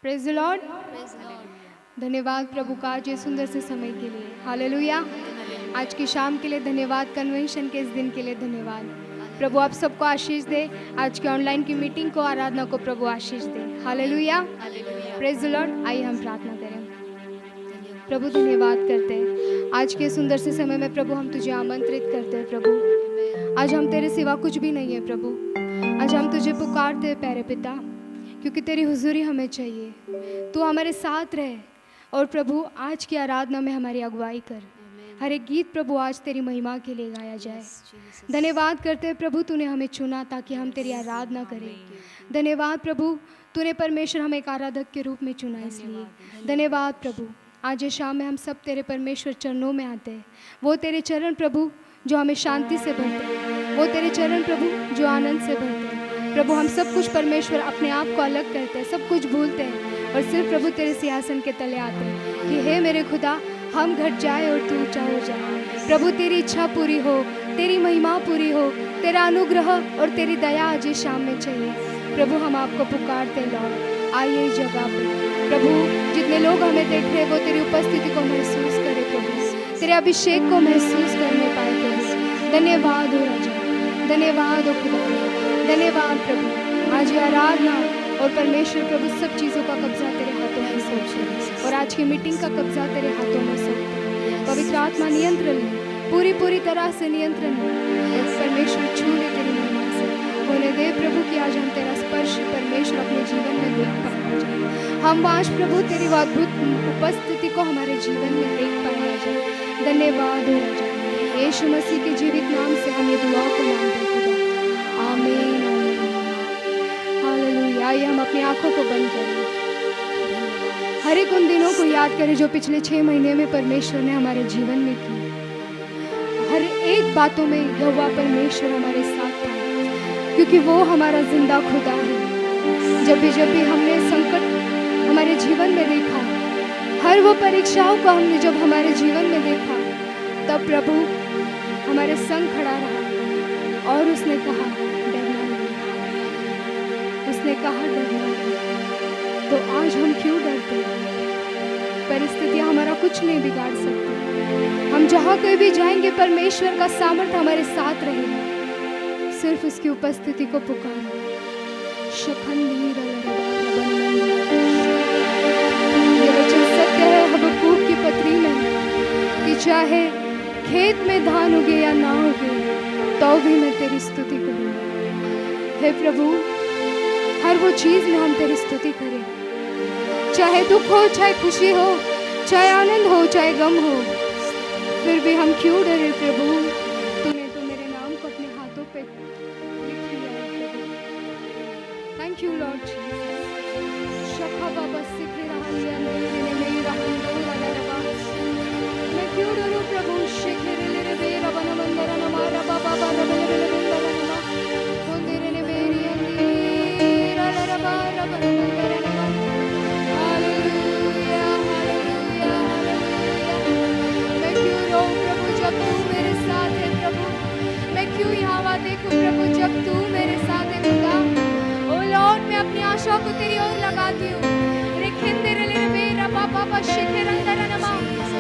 Praise the Lord. धन्यवाद प्रभु का आज ये सुंदर से समय के लिए। हालेलुया। आज की शाम के लिए धन्यवाद, कन्वेंशन के इस दिन के लिए धन्यवाद। प्रभु आप सबको आशीष दे। आज के ऑनलाइन की मीटिंग को, आराधना को प्रभु आशीष दे। हालेलुया। Praise the Lord. आइए हम प्रार्थना करें। प्रभु धन्यवाद करते हैं आज के सुंदर से समय में प्रभु हम तुझे आमंत्रित करते हैं। प्रभु आज हम तेरे सिवा कुछ भी नहीं है। प्रभु आज हम तुझे पुकारते हैं प्यारे पिता, क्योंकि तेरी हुजूरी हमें चाहिए। तू हमारे साथ रहे और प्रभु आज की आराधना में हमारी अगुवाई कर। हर एक गीत प्रभु आज तेरी महिमा के लिए गाया जाए। धन्यवाद करते हैं प्रभु तूने हमें चुना ताकि हम तेरी आराधना करें। धन्यवाद प्रभु तूने परमेश्वर हमें एक आराधक के रूप में चुना, इसलिए धन्यवाद प्रभु। आज ये शाम में हम सब तेरे परमेश्वर चरणों में आते हैं। वो तेरे चरण प्रभु जो हमें शांति से भरते हैं, वो तेरे चरण प्रभु जो आनंद से भरते हैं। प्रभु हम सब कुछ परमेश्वर अपने आप को अलग करते हैं, सब कुछ भूलते हैं और सिर्फ प्रभु तेरे सिंहासन के तले आते हैं कि हे मेरे खुदा हम घट जाए और तू ऊंचा हो जाए। प्रभु तेरी इच्छा पूरी हो, तेरी महिमा पूरी हो, तेरा अनुग्रह और तेरी दया आज इस शाम में चाहिए। प्रभु हम आपको पुकारते लॉर्ड, आइए इस जगह पे प्रभु जितने लोग हमें देख रहे हैं वो तेरी उपस्थिति को महसूस करें प्रभु, तेरे अभिषेक को महसूस करने पाए प्रभु। धन्यवाद हो राजा, धन्यवाद हो खुदा, धन्यवाद प्रभु। आज ये आराधना और परमेश्वर प्रभु सब चीज़ों का कब्जा तेरे हाथों में सौंपते और आज की मीटिंग का कब्जा तेरे हाथों में सौंपते। पवित्र आत्मा नियंत्रण ले, पूरी तरह से नियंत्रण ले और परमेश्वर छू ले तेरी महिमा से। होने दे प्रभु कि आज हम तेरा स्पर्श परमेश्वर अपने जीवन में देख पाए। हम आज प्रभु तेरी अद्भुत उपस्थिति को हमारे जीवन में देख पाए जाए। धन्यवाद हो राजा, यीशु मसीह के जीवित नाम से हम ये दुआ को मांगते खुदा, आमीन। हालेलुया। आइए हम अपनी आंखों को बंद करें। हर एक उन दिनों को याद करें जो पिछले 6 महीने में परमेश्वर ने हमारे जीवन में की। हर एक बातों में यहोवा परमेश्वर हमारे साथ था, क्योंकि वो हमारा जिंदा खुदा है। जब भी हमने संकट हमारे जीवन में देखा, हर वो परीक्षाओं को हमने जब हमारे जीवन में देखा, तब प्रभु हमारे संग खड़ा रहा और उसने कहा डरना नहीं, उसने कहा डरना नहीं। तो आज हम क्यों डरते हैं? परिस्थितियां हमारा कुछ नहीं बिगाड़ सकती। हम जहाँ कहीं भी जाएंगे परमेश्वर का सामर्थ्य हमारे साथ रहेगा। सिर्फ उसकी उपस्थिति को पुकारो। ये वचन सत्य है हबक्कूक की पत्री में कि चाहे खेत में धान उगे या ना उगे तो भी मैं तेरी स्तुति करूंगा। हे प्रभु हर वो चीज में हम तेरी स्तुति करें, चाहे दुख हो, चाहे खुशी हो, चाहे आनंद हो, चाहे गम हो, फिर भी हम क्यों डरे प्रभु? तूने तो मेरे नाम को अपने हाथों पे लिख लिया है प्रभु। Thank you Lord Jesus. शखा बाबा सिखे रहा लिया मेरे में रहा रबा, मैं क्यों डरूं प्रभु? शिखे रे रे रे रबा न मंदरा न मारा बाबा बाबा रे रे रे मंदरा न होंदे रे ने मेरी अंदी रा रा रबा रबा न मंदरा न हालेलुया हालेलुया हालेलुया। मैं क्यों रो प्रभु जब तू मेरे साथ है प्रभु? मैं क्यों यहाँ देखूं प्रभु जब तू मेरे साथ है खुदा? ओ लॉर्ड मैं अपनी आशा को तेरी ओर लगाती हूँ। रे खेंदे रे रे मेरा बाबा बा शिखे रंदरा नमा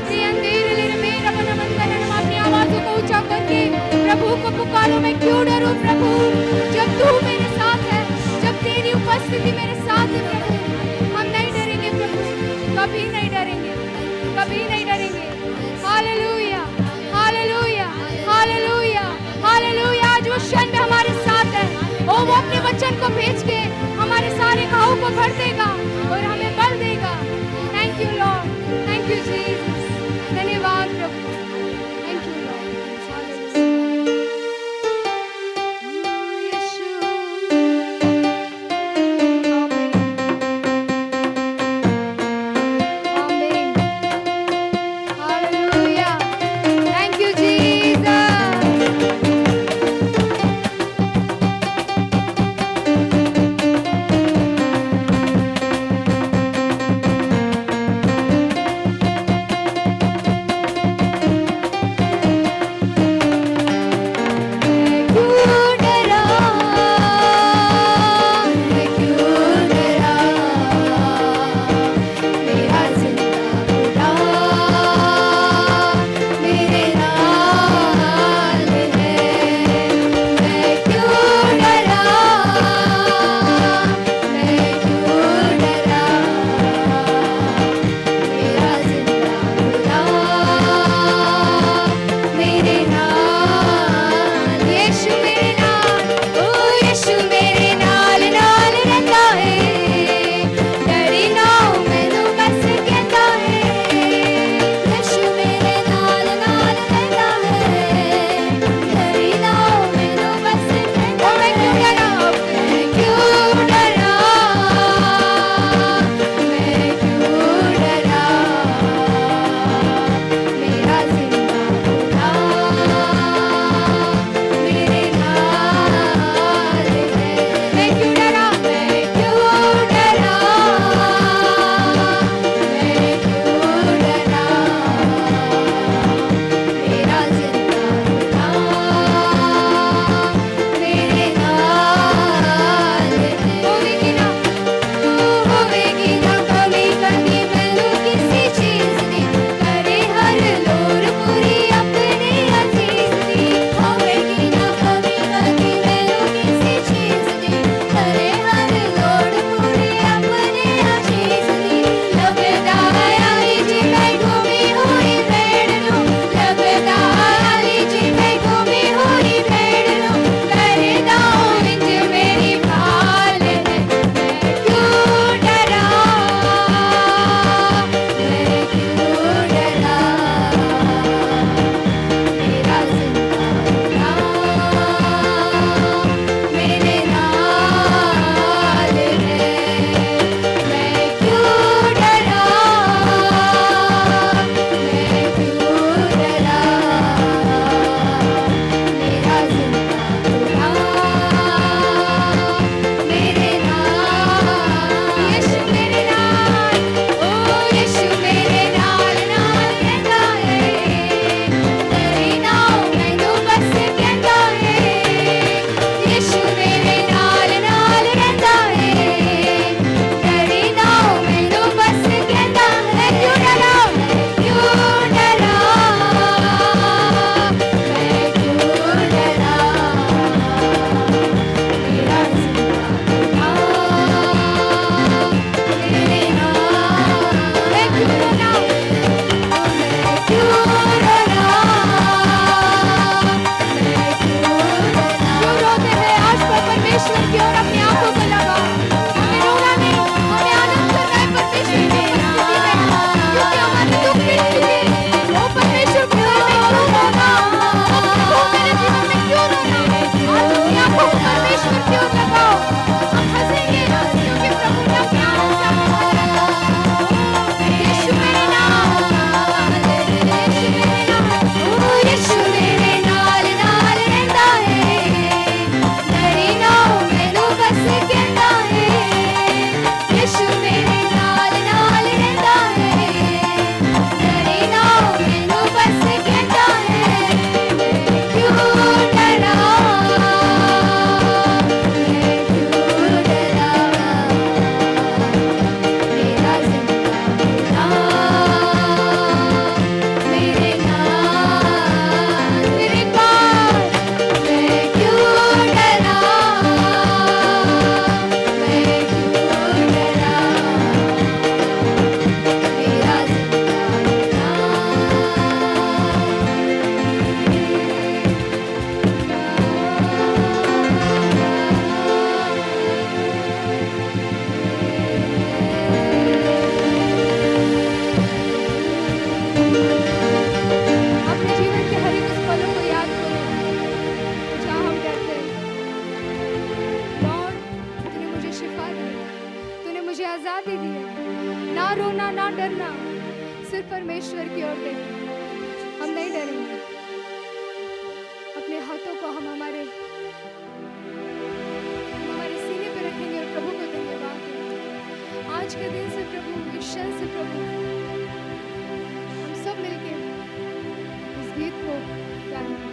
रे अंदे रे रे मेरा बना मंदरा नमा। अपनी आवाज़ों को ऊंचा करके प्रभु को पुकारो। मैं क्यों डरूं प्रभु जब तू मेरे साथ है, जब तेरी उपस्थिति मेरे साथ है प्रभु। हम नहीं डरेंगे प्रभु, कभी नहीं डरेंगे, कभी नहीं डरेंगे। हालेलुया हालेलुया हालेलुया हालेलुया। आज वो क्षण में हमारे साथ है। ओ वो अपने वचन को भेज के हमारे सारे घावों को भर देगा और हमें बल देगा। Thank you Lord, thank you Jesus. धन्यवाद प्रभु, थैंक यू लॉर्ड। मुझे आज़ादी दी है, ना रोना ना डरना, सिर्फ परमेश्वर की ओर देखना। हम नहीं डरेंगे। अपने हाथों को हम हमारे सीने पे रखेंगे और प्रभु को धन्यवाद देंगे। आज के दिन से प्रभु, इस क्षण से प्रभु, हम सब मिलके इस गीत को गाएंगे।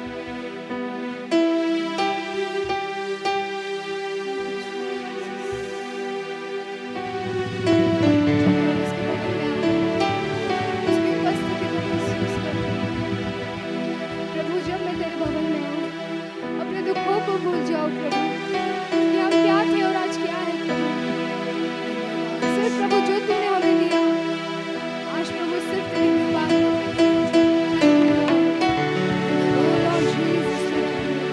भूल जाओ प्रभु कि हम क्या थे और आज क्या है प्रभु। सिर्फ प्रभु जो तूने हमें दिया, आज प्रभु सिर्फ तेरी कृपा है। Oh Lord Jesus, thank you.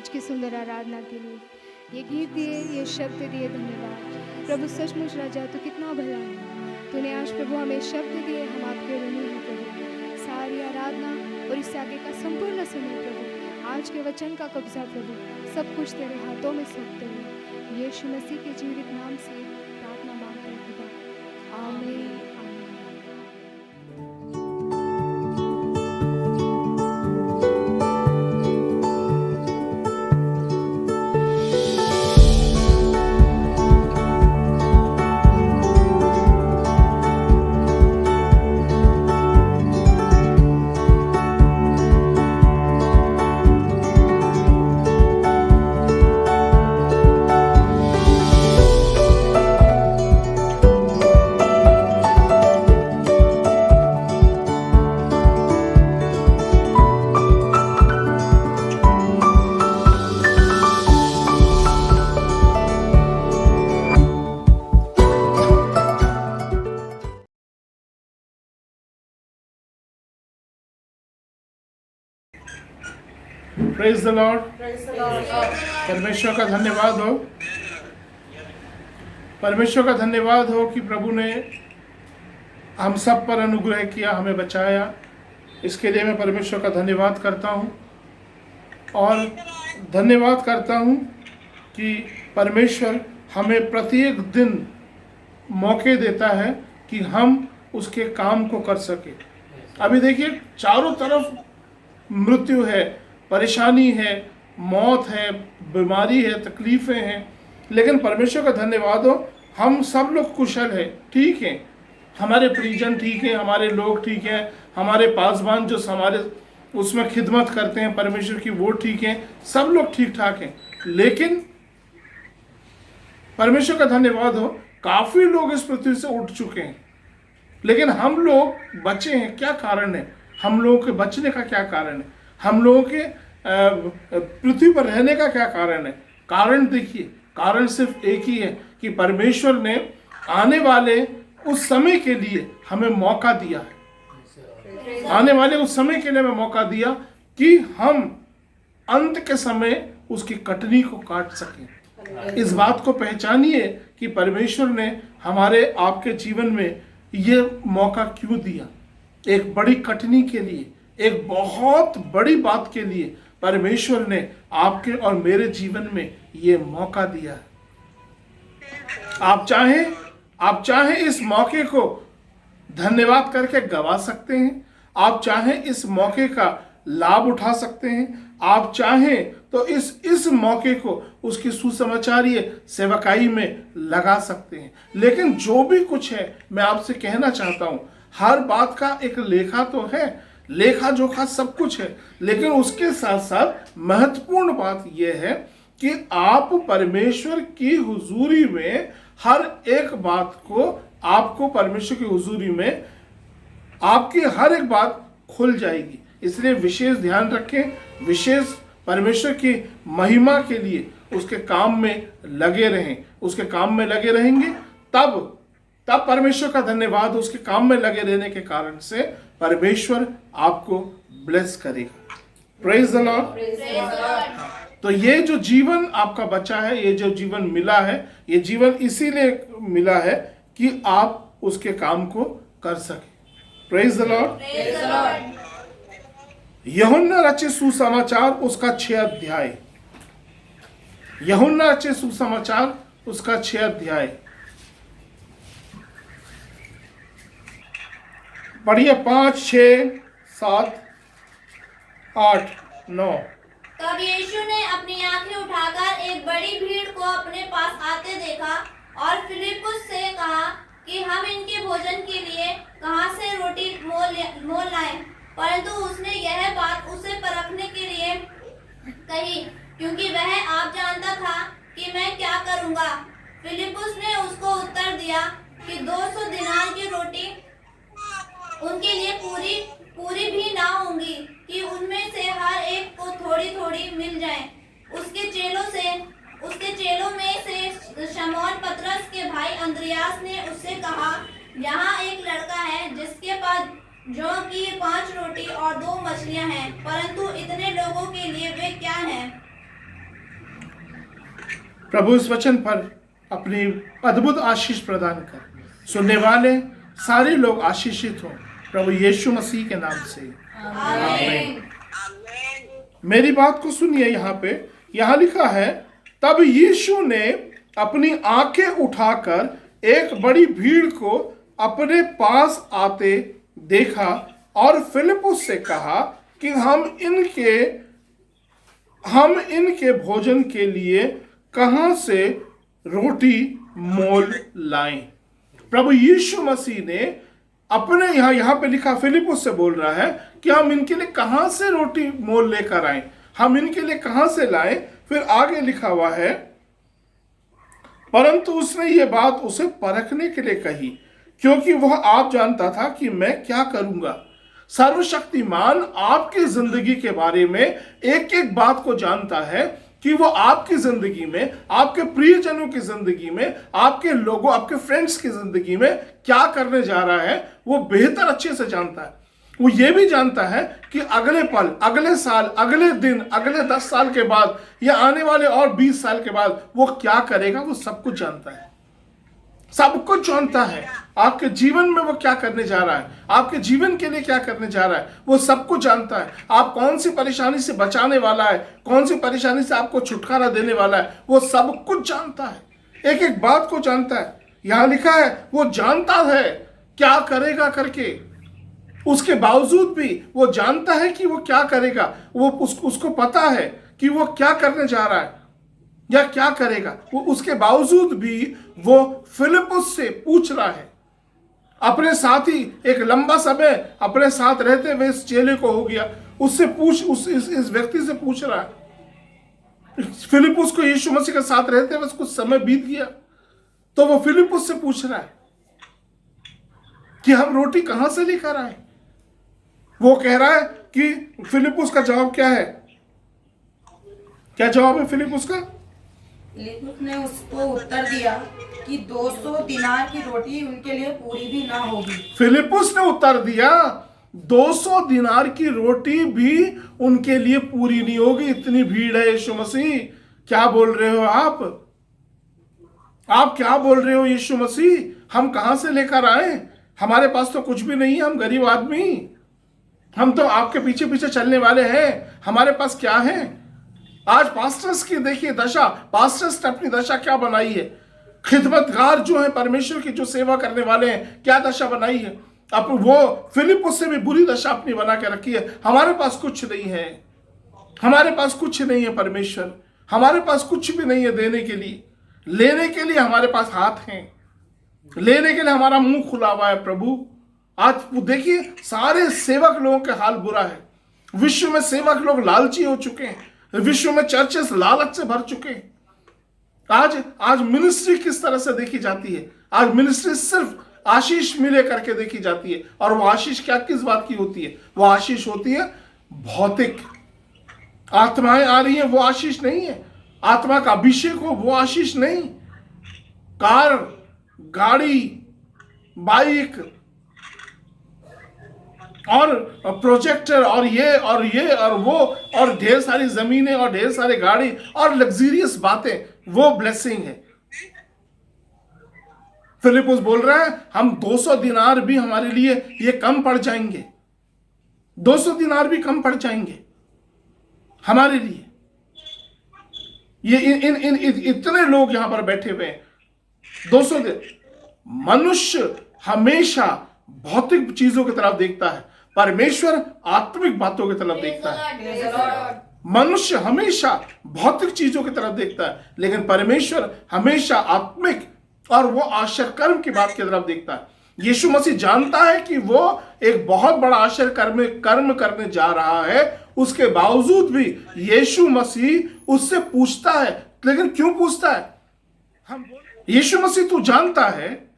आज की सुंदर आराधना के लिए, ये गीत दिए, ये शब्द दिए, धन्यवाद प्रभु। सचमुच राजा तू कितना भला है, तूने आज प्रभु हमें शब्द दिए, हम आपके ऋणी हैं प्रभु। सारी आराधना और इससे आगे का संपूर्ण समय प्रभु, आज के वचन का कब्जा प्रभु, सब कुछ तेरे हाथों में सौंपते हुए यीशु मसीह के जीवित नाम से प्रार्थना मांगते हैं खुदा, आमीन। Praise the Lord. परमेश्वर का धन्यवाद हो, परमेश्वर का धन्यवाद हो कि प्रभु ने हम सब पर अनुग्रह किया, हमें बचाया। इसके लिए मैं परमेश्वर का धन्यवाद करता हूँ और धन्यवाद करता हूँ कि परमेश्वर हमें प्रत्येक दिन मौके देता है कि हम उसके काम को कर सके। अभी देखिए चारों तरफ मृत्यु है, परेशानी है, मौत है, बीमारी है, तकलीफ़ें हैं, लेकिन परमेश्वर का धन्यवाद हो हम सब लोग कुशल हैं, ठीक हैं। हमारे परिजन ठीक हैं, हमारे लोग ठीक हैं, हमारे पासबान जो हमारे उसमें खिदमत करते हैं परमेश्वर की वो ठीक हैं, सब लोग ठीक ठाक हैं। लेकिन परमेश्वर का धन्यवाद हो काफ़ी लोग इस पृथ्वी से उठ चुके हैं, लेकिन हम लोग बचे हैं। क्या कारण है? हम लोगों के बचने का क्या कारण है? हम लोगों के पृथ्वी पर रहने का क्या कारण है? कारण देखिए, कारण सिर्फ एक ही है कि परमेश्वर ने आने वाले उस समय के लिए हमें मौका दिया है। आने वाले उस समय के लिए हमें मौका दिया कि हम अंत के समय उसकी कटनी को काट सकें। इस बात को पहचानिए कि परमेश्वर ने हमारे आपके जीवन में ये मौका क्यों दिया। एक बड़ी कटनी के लिए, एक बहुत बड़ी बात के लिए परमेश्वर ने आपके और मेरे जीवन में ये मौका दिया है। आप चाहें इस मौके को धन्यवाद करके गवा सकते हैं, आप चाहें इस मौके का लाभ उठा सकते हैं, आप चाहें तो इस मौके को उसकी सुसमाचारीय सेवकाई में लगा सकते हैं। लेकिन जो भी कुछ है मैं आपसे कहना चाहता हूं, हर बात का एक लेखा तो है, लेखा जोखा सब कुछ है, लेकिन उसके साथ साथ महत्वपूर्ण बात यह है कि आप परमेश्वर की हुजूरी में हर एक बात को, आपको परमेश्वर की हुजूरी में आपकी हर एक बात खुल जाएगी। इसलिए विशेष ध्यान रखें, विशेष परमेश्वर की महिमा के लिए उसके काम में लगे रहें। उसके काम में लगे रहेंगे तब परमेश्वर का धन्यवाद, उसके काम में लगे रहने के कारण से परमेश्वर आपको ब्लेस करेगा। Praise the Lord. तो ये जो जीवन आपका बचा है, ये जो जीवन मिला है, ये जीवन इसीलिए मिला है कि आप उसके काम को कर सके। Praise the Lord. यूहन्ना रचित सुसमाचार उसका 6 अध्याय, यूहन्ना रचित सुसमाचार उसका 6 अध्याय पढ़िए। 5, 6, 7, 8, 9। तब यीशु ने अपनी आंखें उठाकर एक बड़ी भीड़ को अपने पास आते देखा और फिलिप्पुस से कहा कि हम इनके भोजन के लिए कहां से रोटी मोल लाएं। परंतु उसने यह बात उसे परखने के लिए कही, क्योंकि वह आप जानता था कि मैं क्या करूंगा। फिलिप्पुस ने उसको उत्तर दिया कि 200 दिनार की रोटी उनके लिए पूरी भी ना होंगी कि उनमें से हर एक को थोड़ी थोड़ी मिल जाए। उसके चेलों में से शमौन पतरस के भाई अंद्रयास ने उससे कहा, यहाँ एक लड़का है जिसके पास जौ की 5 रोटी और 2 मछलियां हैं, परंतु इतने लोगों के लिए वे क्या हैं? प्रभु इस वचन पर अपनी अद्भुत आशीष प्रदान कर सुनने वाले सारे लोग आशीषित हों प्रभु यीशु मसीह के नाम से आमीन। मेरी बात को सुनिए, यहाँ लिखा है, तब यीशु ने अपनी आंखें उठाकर एक बड़ी भीड़ को अपने पास आते देखा और फिलिपुस से कहा कि हम इनके भोजन के लिए कहां से रोटी मोल लाएं। प्रभु यीशु मसीह ने अपने यहाँ पे लिखा, फिलिपुस से बोल रहा है कि हम इनके लिए कहां से रोटी मोल लेकर आए, हम इनके लिए कहां से लाएं। फिर आगे लिखा हुआ है, परंतु उसने ये बात उसे परखने के लिए कही, क्योंकि वह आप जानता था कि मैं क्या करूंगा। सर्वशक्तिमान आपकी जिंदगी के बारे में एक एक बात को जानता है कि वो आपकी जिंदगी में, आपके प्रियजनों की जिंदगी में, आपके लोगों, आपके फ्रेंड्स की जिंदगी में क्या करने जा रहा है, वो बेहतर अच्छे से जानता है। वो ये भी जानता है कि अगले पल, अगले साल, अगले दिन, अगले 10 साल के बाद या आने वाले और 20 साल के बाद वो क्या करेगा, वो सब कुछ जानता है। सब कुछ जानता है। आपके जीवन में वो क्या करने जा रहा है, आपके जीवन के लिए क्या करने जा रहा है, वो सब कुछ जानता है। आप कौन सी परेशानी से बचाने वाला है, कौन सी परेशानी से आपको छुटकारा देने वाला है, वो सब कुछ जानता है। एक एक बात को जानता है। यहां लिखा है वो जानता है क्या करेगा करके, उसके बावजूद भी वो जानता है कि वो क्या करेगा। वो उसको पता है कि वो क्या करने जा रहा है या क्या करेगा। वो उसके बावजूद भी वो फिलिपुस से पूछ रहा है। अपने साथ ही एक लंबा समय अपने साथ रहते हुए इस चेले को हो गया, उससे इस व्यक्ति से पूछ रहा है। फिलिपुस को यीशु मसीह के साथ रहते हुए कुछ समय बीत गया, तो वो फिलिपुस से पूछ रहा है कि हम रोटी कहां से लेकर आए। वो कह रहा है कि फिलिपुस का जवाब क्या है, क्या जवाब है फिलिपुस का? फिलिपुस ने उसको उत्तर दिया कि 200 दिनार की रोटी उनके लिए पूरी भी ना होगी। फिलिपुस ने उत्तर दिया 200 दिनार की रोटी भी उनके लिए पूरी नहीं होगी। इतनी भीड़ है यीशु मसीह, क्या बोल रहे हो आप क्या बोल रहे हो यीशु मसीह? हम कहां से लेकर आए? हमारे पास तो कुछ भी नहीं है, हम गरीब आदमी, हम तो आपके पीछे पीछे चलने वाले हैं, हमारे पास क्या है? आज पास्टर्स की देखिए दशा, पास्टर्स ने अपनी दशा क्या बनाई है। खिदमतगार जो है, परमेश्वर की जो सेवा करने वाले हैं, क्या दशा बनाई है। अब वो फिलिपुस से भी बुरी दशा अपनी बना के रखी है। हमारे पास कुछ नहीं है, हमारे पास कुछ नहीं है परमेश्वर, हमारे पास कुछ भी नहीं है देने के लिए। लेने के लिए हमारे पास हाथ हैं, लेने के लिए हमारा मुंह खुला हुआ है प्रभु। आज देखिए सारे सेवक लोगों के हाल बुरा है। विश्व में सेवक लोग लालची हो चुके हैं, विश्व में चर्चेस लालच से भर चुके हैं। आज मिनिस्ट्री किस तरह से देखी जाती है? आज मिनिस्ट्री सिर्फ आशीष मिले करके देखी जाती है। और वो आशीष क्या, किस बात की होती है? वो आशीष होती है भौतिक। आत्माएं आ रही है, वो आशीष नहीं है। आत्मा का अभिषेक हो, वो आशीष नहीं। कार, गाड़ी, बाइक और प्रोजेक्टर और ये और वो और ढेर सारी जमीनें और ढेर सारी गाड़ी और लग्जरियस बातें, वो ब्लेसिंग है। फिलिपुस बोल रहा है हम 200 दिनार भी हमारे लिए ये कम पड़ जाएंगे, 200 दिनार भी कम पड़ जाएंगे हमारे लिए। ये इन इतने लोग यहां पर बैठे हुए हैं, 200 दिन। मनुष्य हमेशा भौतिक चीजों की तरफ देखता है, परमेश्वर आत्मिक बातों की तरफ देखता है। मनुष्य हमेशा भौतिक चीजों की तरफ देखता है, लेकिन परमेश्वर हमेशा आत्मिक और वो आश्चर्य की बात की तरफ देखता है। यीशु मसीह जानता है कि वो एक बहुत बड़ा आश्चर्य कर्म करने जा रहा है। उसके बावजूद भी यीशु मसीह उससे पूछता है। लेकिन क्यों पूछता है? यीशु मसीह तू जानता है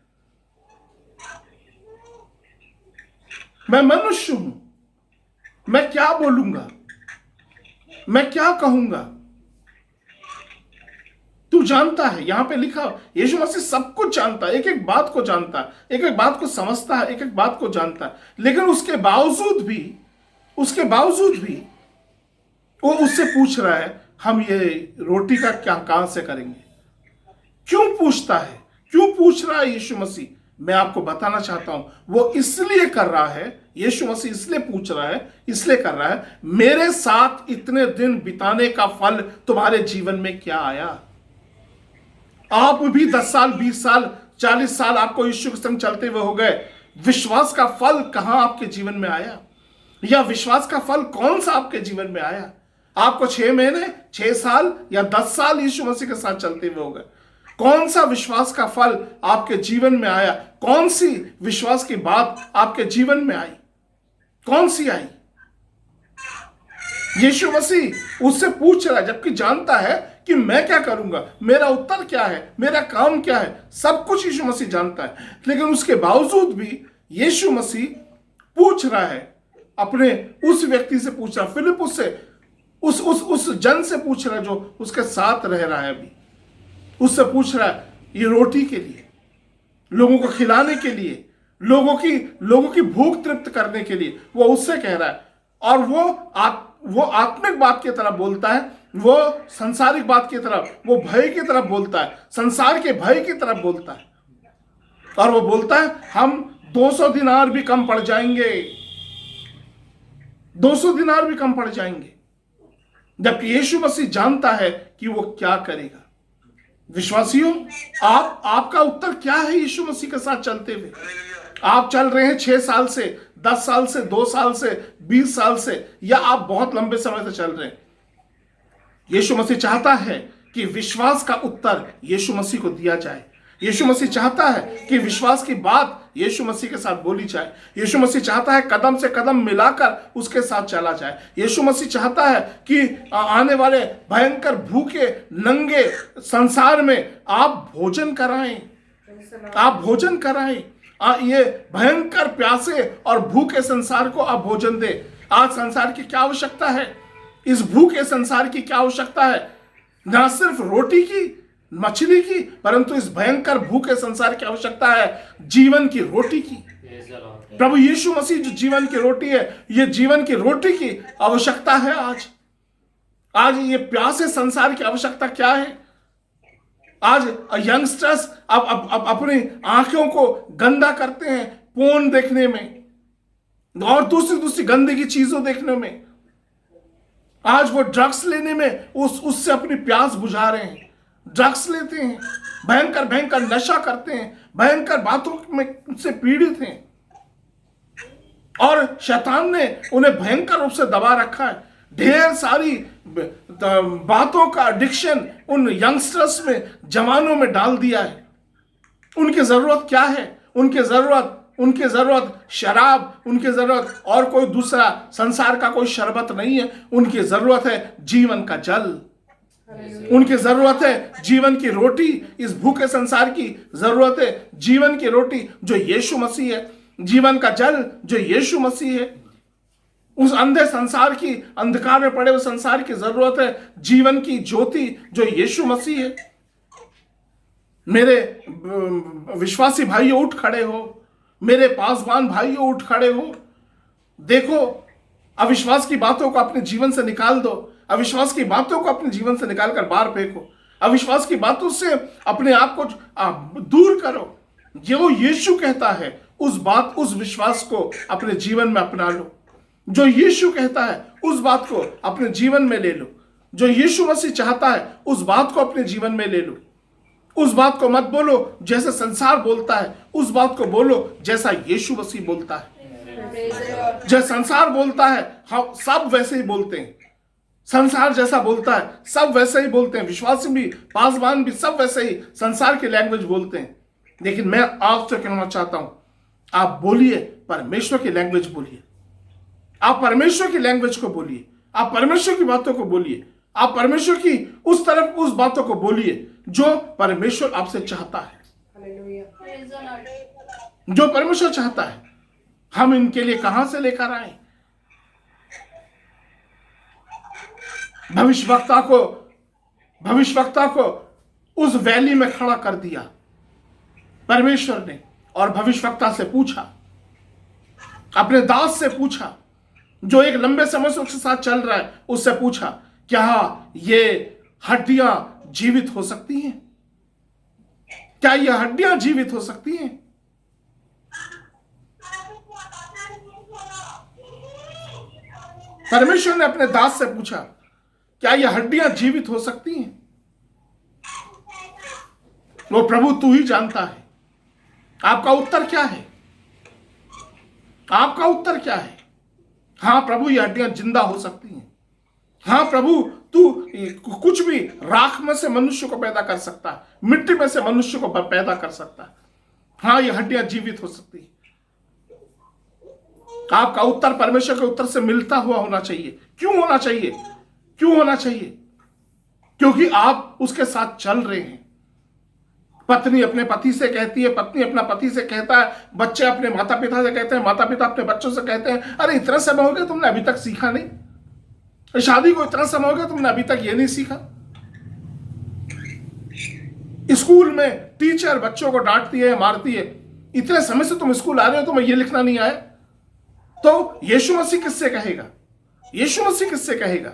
मैं मनुष्य हूं, मैं क्या बोलूंगा, मैं क्या कहूंगा, तू जानता है। यहां पे लिखा यीशु मसीह सब कुछ जानता है, एक एक बात को जानता है, एक एक बात को समझता है, एक एक बात को जानता है। लेकिन उसके बावजूद भी वो उससे पूछ रहा है हम ये रोटी का क्या कहां से करेंगे, क्यों पूछता है, क्यों पूछ रहा है यीशु मसीह? मैं आपको बताना चाहता हूं, वो इसलिए कर रहा है, यीशु मसीह इसलिए पूछ रहा है, इसलिए कर रहा है, मेरे साथ इतने दिन बिताने का फल तुम्हारे जीवन में क्या आया? आप भी 10 साल, 20 साल, 40 साल आपको यीशु के संग चलते हुए हो गए, विश्वास का फल कहां आपके जीवन में आया? या विश्वास का फल कौन सा आपके जीवन में आया? आपको 6 महीने, 6 साल या 10 साल यीशु मसीह के साथ चलते हुए हो गए, कौन सा विश्वास का फल आपके जीवन में आया? कौन सी विश्वास की बात आपके जीवन में आई? कौन सी आई? यीशु मसीह उससे पूछ रहा है, जबकि जानता है कि मैं क्या करूंगा, मेरा उत्तर क्या है, मेरा काम क्या है, सब कुछ यीशु मसीह जानता है। लेकिन उसके बावजूद भी यीशु मसीह पूछ रहा है, अपने उस व्यक्ति से पूछ रहा, फिलिपुस से, उस जन से पूछ रहा है जो उसके साथ रह रहा है अभी, उससे पूछ रहा है ये रोटी के लिए, लोगों को खिलाने के लिए, लोगों की भूख तृप्त करने के लिए वो उससे कह रहा है। और वो आत्मिक बात की तरफ बोलता है, वो संसारिक बात की तरफ, वो भय की तरफ बोलता है, संसार के भय की तरफ बोलता है। और वो बोलता है हम 200 दिनार भी कम पड़ जाएंगे, 200 दिनार भी कम पड़ जाएंगे। जबकि यीशु मसीह जानता है कि वो क्या करेगा। विश्वासियों, आपका उत्तर क्या है यीशु मसीह के साथ चलते हुए? आप चल रहे हैं 6 साल से, 10 साल से, 2 साल से, 20 साल से, या आप बहुत लंबे समय से चल रहे हैं। यीशु मसीह चाहता है कि विश्वास का उत्तर यीशु मसीह को दिया जाए। यीशु मसीह चाहता है कि विश्वास की बात यीशु मसीह के साथ बोली जाए। यीशु मसीह चाहता है कदम से कदम मिलाकर उसके साथ चला जाए। यीशु मसीह चाहता है कि आने वाले भयंकर भूखे नंगे संसार में आप भोजन कराएं, आप भोजन कराएं। ये भयंकर प्यासे और भूखे संसार को आप भोजन दे। आज संसार की क्या आवश्यकता है? इस भूखे संसार की क्या आवश्यकता है? ना सिर्फ रोटी की, मछली की, परंतु इस भयंकर भूखे संसार की आवश्यकता है जीवन की रोटी की। प्रभु यीशु मसीह जो जीवन की रोटी है, ये जीवन की रोटी की आवश्यकता है। आज ये प्यासे संसार की आवश्यकता क्या है? आज यंगस्टर्स अब अपनी आंखों को गंदा करते हैं पोर्न देखने में और दूसरी गंदगी चीजों देखने में। आज वो ड्रग्स लेने में उससे अपनी प्यास बुझा रहे हैं, ड्रग्स लेते हैं, भयंकर नशा करते हैं, भयंकर बातों में से पीड़ित हैं और शैतान ने उन्हें भयंकर रूप से दबा रखा है। ढेर सारी बातों का एडिक्शन उन यंगस्टर्स में, जवानों में डाल दिया है। उनकी जरूरत क्या है? उनकी जरूरत शराब, उनकी जरूरत और कोई दूसरा संसार का कोई शरबत नहीं है। उनकी जरूरत है जीवन का जल, उनकी जरूरत है जीवन की रोटी। इस भूखे संसार की जरूरत है जीवन की रोटी जो यीशु मसीह है, जीवन का जल जो यीशु मसीह है। उस अंधे संसार की, अंधकार में पड़े हुए संसार की जरूरत है जीवन की ज्योति जो यीशु मसीह है। मेरे विश्वासी भाइयों उठ खड़े हो, मेरे पासवान भाइयों उठ खड़े हो। देखो, अविश्वास की बातों को अपने जीवन से निकाल दो, अविश्वास की बातों को अपने जीवन से निकालकर बाहर फेंको, अविश्वास की बातों से अपने आप को दूर करो। जो यीशु कहता है उस विश्वास को अपने जीवन में अपना लो। जो यीशु कहता है उस बात को अपने जीवन में ले लो। जो यीशु मसीह चाहता है उस बात को अपने जीवन में ले लो। उस बात को मत बोलो जैसे संसार बोलता है, उस बात को बोलो जैसा यीशु मसीह बोलता है। जैसा संसार बोलता है हम सब वैसे ही बोलते हैं, संसार जैसा बोलता है सब वैसे ही बोलते हैं, विश्वासी भी, पासवान भी, सब वैसे ही संसार की लैंग्वेज बोलते हैं। लेकिन मैं आपसे कहना चाहता हूं, आप बोलिए परमेश्वर की लैंग्वेज बोलिए। आप परमेश्वर की लैंग्वेज को बोलिए, आप परमेश्वर की बातों को बोलिए, आप परमेश्वर की उस तरफ उस बातों को बोलिए जो परमेश्वर आपसे चाहता है। जो परमेश्वर चाहता है हम इनके लिए कहां से लेकर आए? भविष्यवक्ता को उस वैली में खड़ा कर दिया परमेश्वर ने और भविष्यवक्ता से पूछा, अपने दास से पूछा जो एक लंबे समय से उसके साथ चल रहा है, उससे पूछा क्या ये हड्डियां जीवित हो सकती हैं? क्या ये हड्डियां जीवित हो सकती हैं? परमेश्वर ने अपने दास से पूछा, क्या ये हड्डियां जीवित हो सकती हैं? वो प्रभु तू ही जानता है। आपका उत्तर क्या है? आपका उत्तर क्या है? हाँ प्रभु, ये हड्डियां जिंदा हो सकती हैं। हाँ प्रभु, तू कुछ भी राख में से मनुष्य को पैदा कर सकता है, मिट्टी में से मनुष्य को पैदा कर सकता है। हाँ, ये हड्डियां जीवित हो सकती है। आपका उत्तर परमेश्वर के उत्तर से मिलता हुआ होना चाहिए। क्यों होना चाहिए? क्यों होना चाहिए? क्योंकि आप उसके साथ चल रहे हैं। पत्नी अपने पति से कहती है, पत्नी अपना पति से कहता है, बच्चे अपने माता पिता से कहते हैं, माता पिता अपने बच्चों से कहते हैं, अरे इतना समय हो गया तुमने अभी तक सीखा नहीं, शादी को इतना समय हो गया तुमने अभी तक ये नहीं सीखा। स्कूल में टीचर बच्चों को डांटती है, मारती है, इतने समय से तुम स्कूल आ रहे हो, तुम्हें ये लिखना नहीं आया। तो यीशु मसीह किससे कहेगा? यीशु मसीह किससे कहेगा?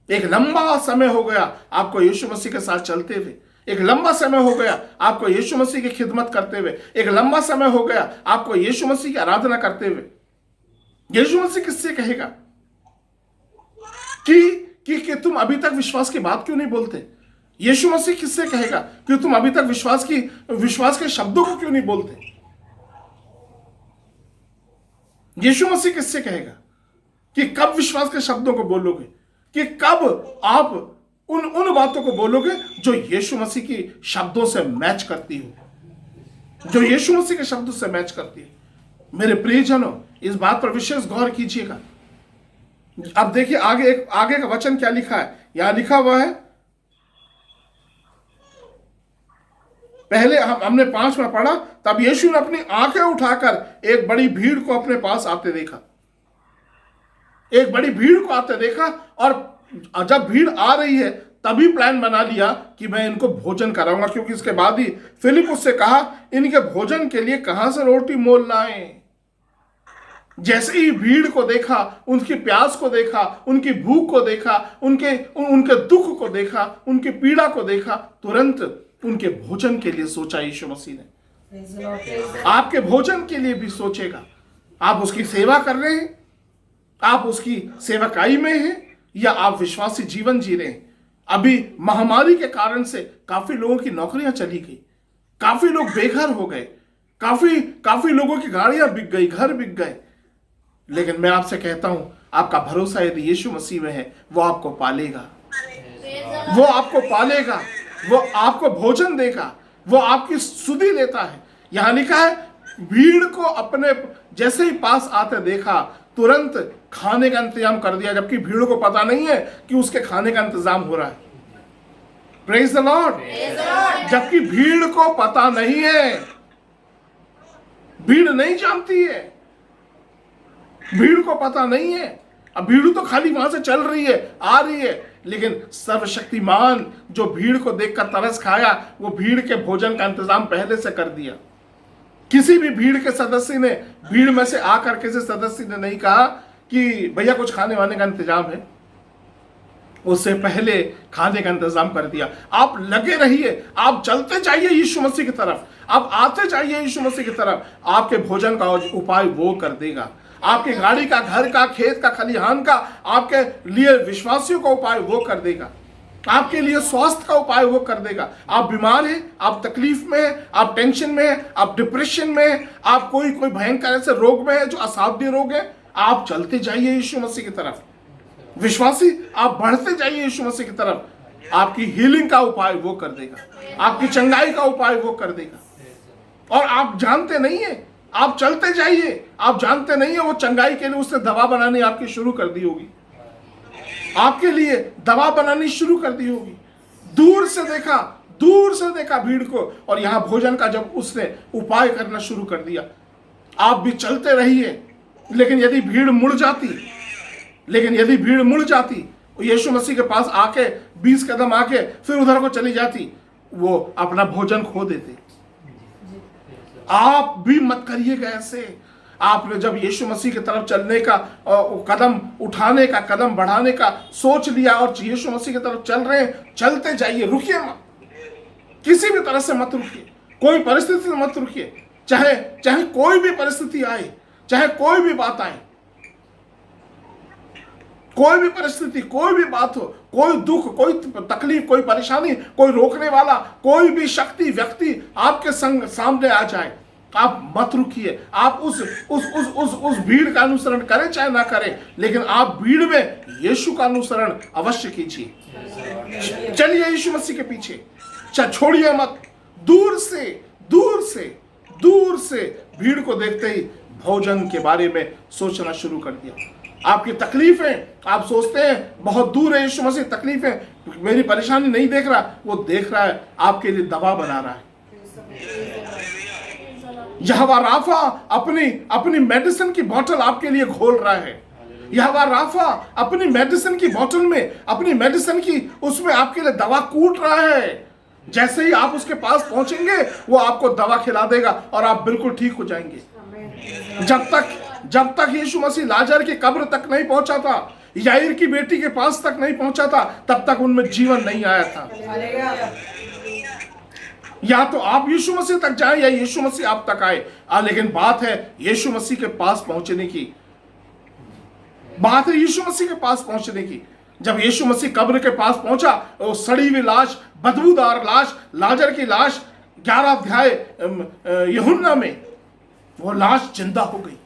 एक लंबा समय हो गया आपको यीशु मसीह के साथ चलते हुए, एक लंबा समय हो गया आपको यीशु मसीह की खिदमत करते हुए, एक लंबा समय हो गया आपको यीशु मसीह की आराधना करते हुए। यीशु मसीह किससे कहेगा कि तुम अभी तक विश्वास की बात क्यों नहीं बोलते? यीशु मसीह किससे कहेगा कि तुम अभी तक विश्वास के शब्दों को क्यों नहीं बोलते? यीशु मसीह किससे कहेगा कि कब विश्वास के शब्दों को बोलोगे, कि कब आप उन बातों को बोलोगे जो यीशु मसीह की शब्दों से मैच करती हो, जो यीशु मसीह के शब्दों से मैच करती है। मेरे प्रियजनों, इस बात पर विशेष गौर कीजिएगा। अब देखिए आगे का वचन क्या लिखा है। यहां लिखा हुआ है, पहले हमने 5 में पढ़ा, तब यीशु ने अपनी आंखें उठाकर एक बड़ी भीड़ को अपने पास आते देखा। एक बड़ी भीड़ को आते देखा, और जब भीड़ आ रही है तभी प्लान बना लिया कि मैं इनको भोजन कराऊंगा, क्योंकि इसके बाद ही फिलिप उससे कहा, इनके भोजन के लिए कहां से रोटी मोल लाएं। जैसे ही भीड़ को देखा, उनकी प्यास को देखा, उनकी भूख को देखा, उनके दुख को देखा, उनकी पीड़ा को देखा, तुरंत उनके भोजन के लिए सोचा यीशु मसीह ने। आपके भोजन के लिए भी सोचेगा। आप उसकी सेवा कर रहे हैं, आप उसकी सेवकाई में हैं, या आप विश्वासी जीवन जी रहे हैं। अभी महामारी के कारण से काफी लोगों की नौकरियां चली गई, काफी लोग बेघर हो गए, काफी लोगों की गाड़ियां बिक गई, घर बिक गए। लेकिन मैं आपसे कहता हूं, आपका भरोसा यदि यीशु मसीह में है, वो आपको पालेगा, वो आपको पालेगा, वो आपको भोजन देगा, वो आपकी सुधि लेता है। यहां लिखा है, भीड़ को अपने जैसे ही पास आते देखा, तुरंत खाने का इंतजाम कर दिया, जबकि भीड़ को पता नहीं है कि उसके खाने का इंतजाम हो रहा है। Praise the Lord. जबकि भीड़ को पता नहीं है, भीड़ नहीं जानती है, भीड़ को पता नहीं है। अब भीड़ तो खाली वहां से चल रही है, आ रही है, लेकिन सर्वशक्तिमान जो भीड़ को देखकर तरस खाया, वो भीड़ के भोजन का इंतजाम पहले से कर दिया। किसी भी भीड़ के सदस्य ने, भीड़ में से आकर किसी सदस्य ने नहीं कहा कि भैया कुछ खाने वाने का इंतजाम है, उससे पहले खाने का इंतजाम कर दिया। आप लगे रहिए, आप चलते जाइए यीशु मसीह की तरफ, आप आते जाइए यीशु मसीह की तरफ। आपके भोजन का उपाय वो कर देगा, आपकी गाड़ी का, घर का, खेत का, खलिहान का, आपके लिए विश्वासियों का उपाय वो कर देगा, आपके लिए स्वास्थ्य का उपाय वो कर देगा। आप बीमार हैं, आप तकलीफ में हैं, आप टेंशन में हैं, आप डिप्रेशन में हैं, आप कोई भयंकर ऐसे रोग में है जो असाध्य रोग है, आप चलते जाइए यीशु मसीह की तरफ। विश्वासी, आप बढ़ते जाइए यीशु मसीह की तरफ। आपकी हीलिंग का उपाय वो कर देगा, आपकी चंगाई का उपाय वो कर देगा। और आप जानते नहीं है, आप चलते जाइए, आप जानते नहीं है वो चंगाई के लिए उसने दवा बनानी आपकी शुरू कर दी होगी, आपके लिए दवा बनानी शुरू कर दी होगी। दूर से देखा भीड़ को, और यहां भोजन का जब उसने उपाय करना शुरू कर दिया। आप भी चलते रहिए, लेकिन यदि भीड़ मुड़ जाती, यीशु मसीह के पास आके 20 कदम आके फिर उधर को चली जाती, वो अपना भोजन खो देते। आप भी मत करिएगा ऐसे। आपने जब यीशु मसीह की तरफ चलने का, कदम उठाने का, कदम बढ़ाने का सोच लिया और यीशु मसीह की तरफ चल रहे हैं, चलते जाइए, रुकिए मत, किसी भी तरह से मत रुकिए। कोई परिस्थिति मत रुकिए, चाहे चाहे कोई भी परिस्थिति आए, चाहे कोई भी बात आए, कोई भी परिस्थिति, कोई भी बात हो, कोई दुख, कोई तकलीफ, कोई परेशानी, कोई रोकने वाला, कोई भी शक्ति, व्यक्ति आपके संग सामने आ जाए, आप मत रुकिए। आप उस भीड़ का अनुसरण करें चाहे ना करें, लेकिन आप भीड़ में यीशु का अनुसरण अवश्य कीजिए। चलिए यीशु मसीह के पीछे, छोड़िए मत। दूर से भीड़ को देखते ही भोजन के बारे में सोचना शुरू कर दिया। आपकी तकलीफें, आप सोचते हैं बहुत दूर है यीशु मसीह, तकलीफें, मेरी परेशानी नहीं देख रहा, वो देख रहा है, आपके लिए दवा बना रहा है। यहोवा राफा अपनी मेडिसिन की बोतल आपके लिए खोल रहा है। यहोवा राफा अपनी मेडिसिन की बोतल में, अपनी मेडिसिन की उसमें आपके लिए दवा कूट रहा है। जैसे ही आप उसके पास पहुंचेंगे, वो आपको दवा खिला देगा और आप बिल्कुल ठीक हो जाएंगे। जब तक यीशु मसीह लाजर की कब्र तक नहीं पहुंचा था, याईर की बेटी के पास तक नहीं पहुंचा था, तब तक उनमें जीवन नहीं आया था। या तो आप यीशु मसीह तक जाएं या यीशु मसीह आप तक आए, लेकिन बात है यीशु मसीह के पास पहुंचने की। बात है यीशु मसीह के पास पहुंचने की। जब यीशु मसीह कब्र के पास पहुंचा, वो सड़ी हुई लाश, बदबूदार लाश, लाजर की लाश, 11 अध्याय यूहन्ना में वो लाश जिंदा हो गई।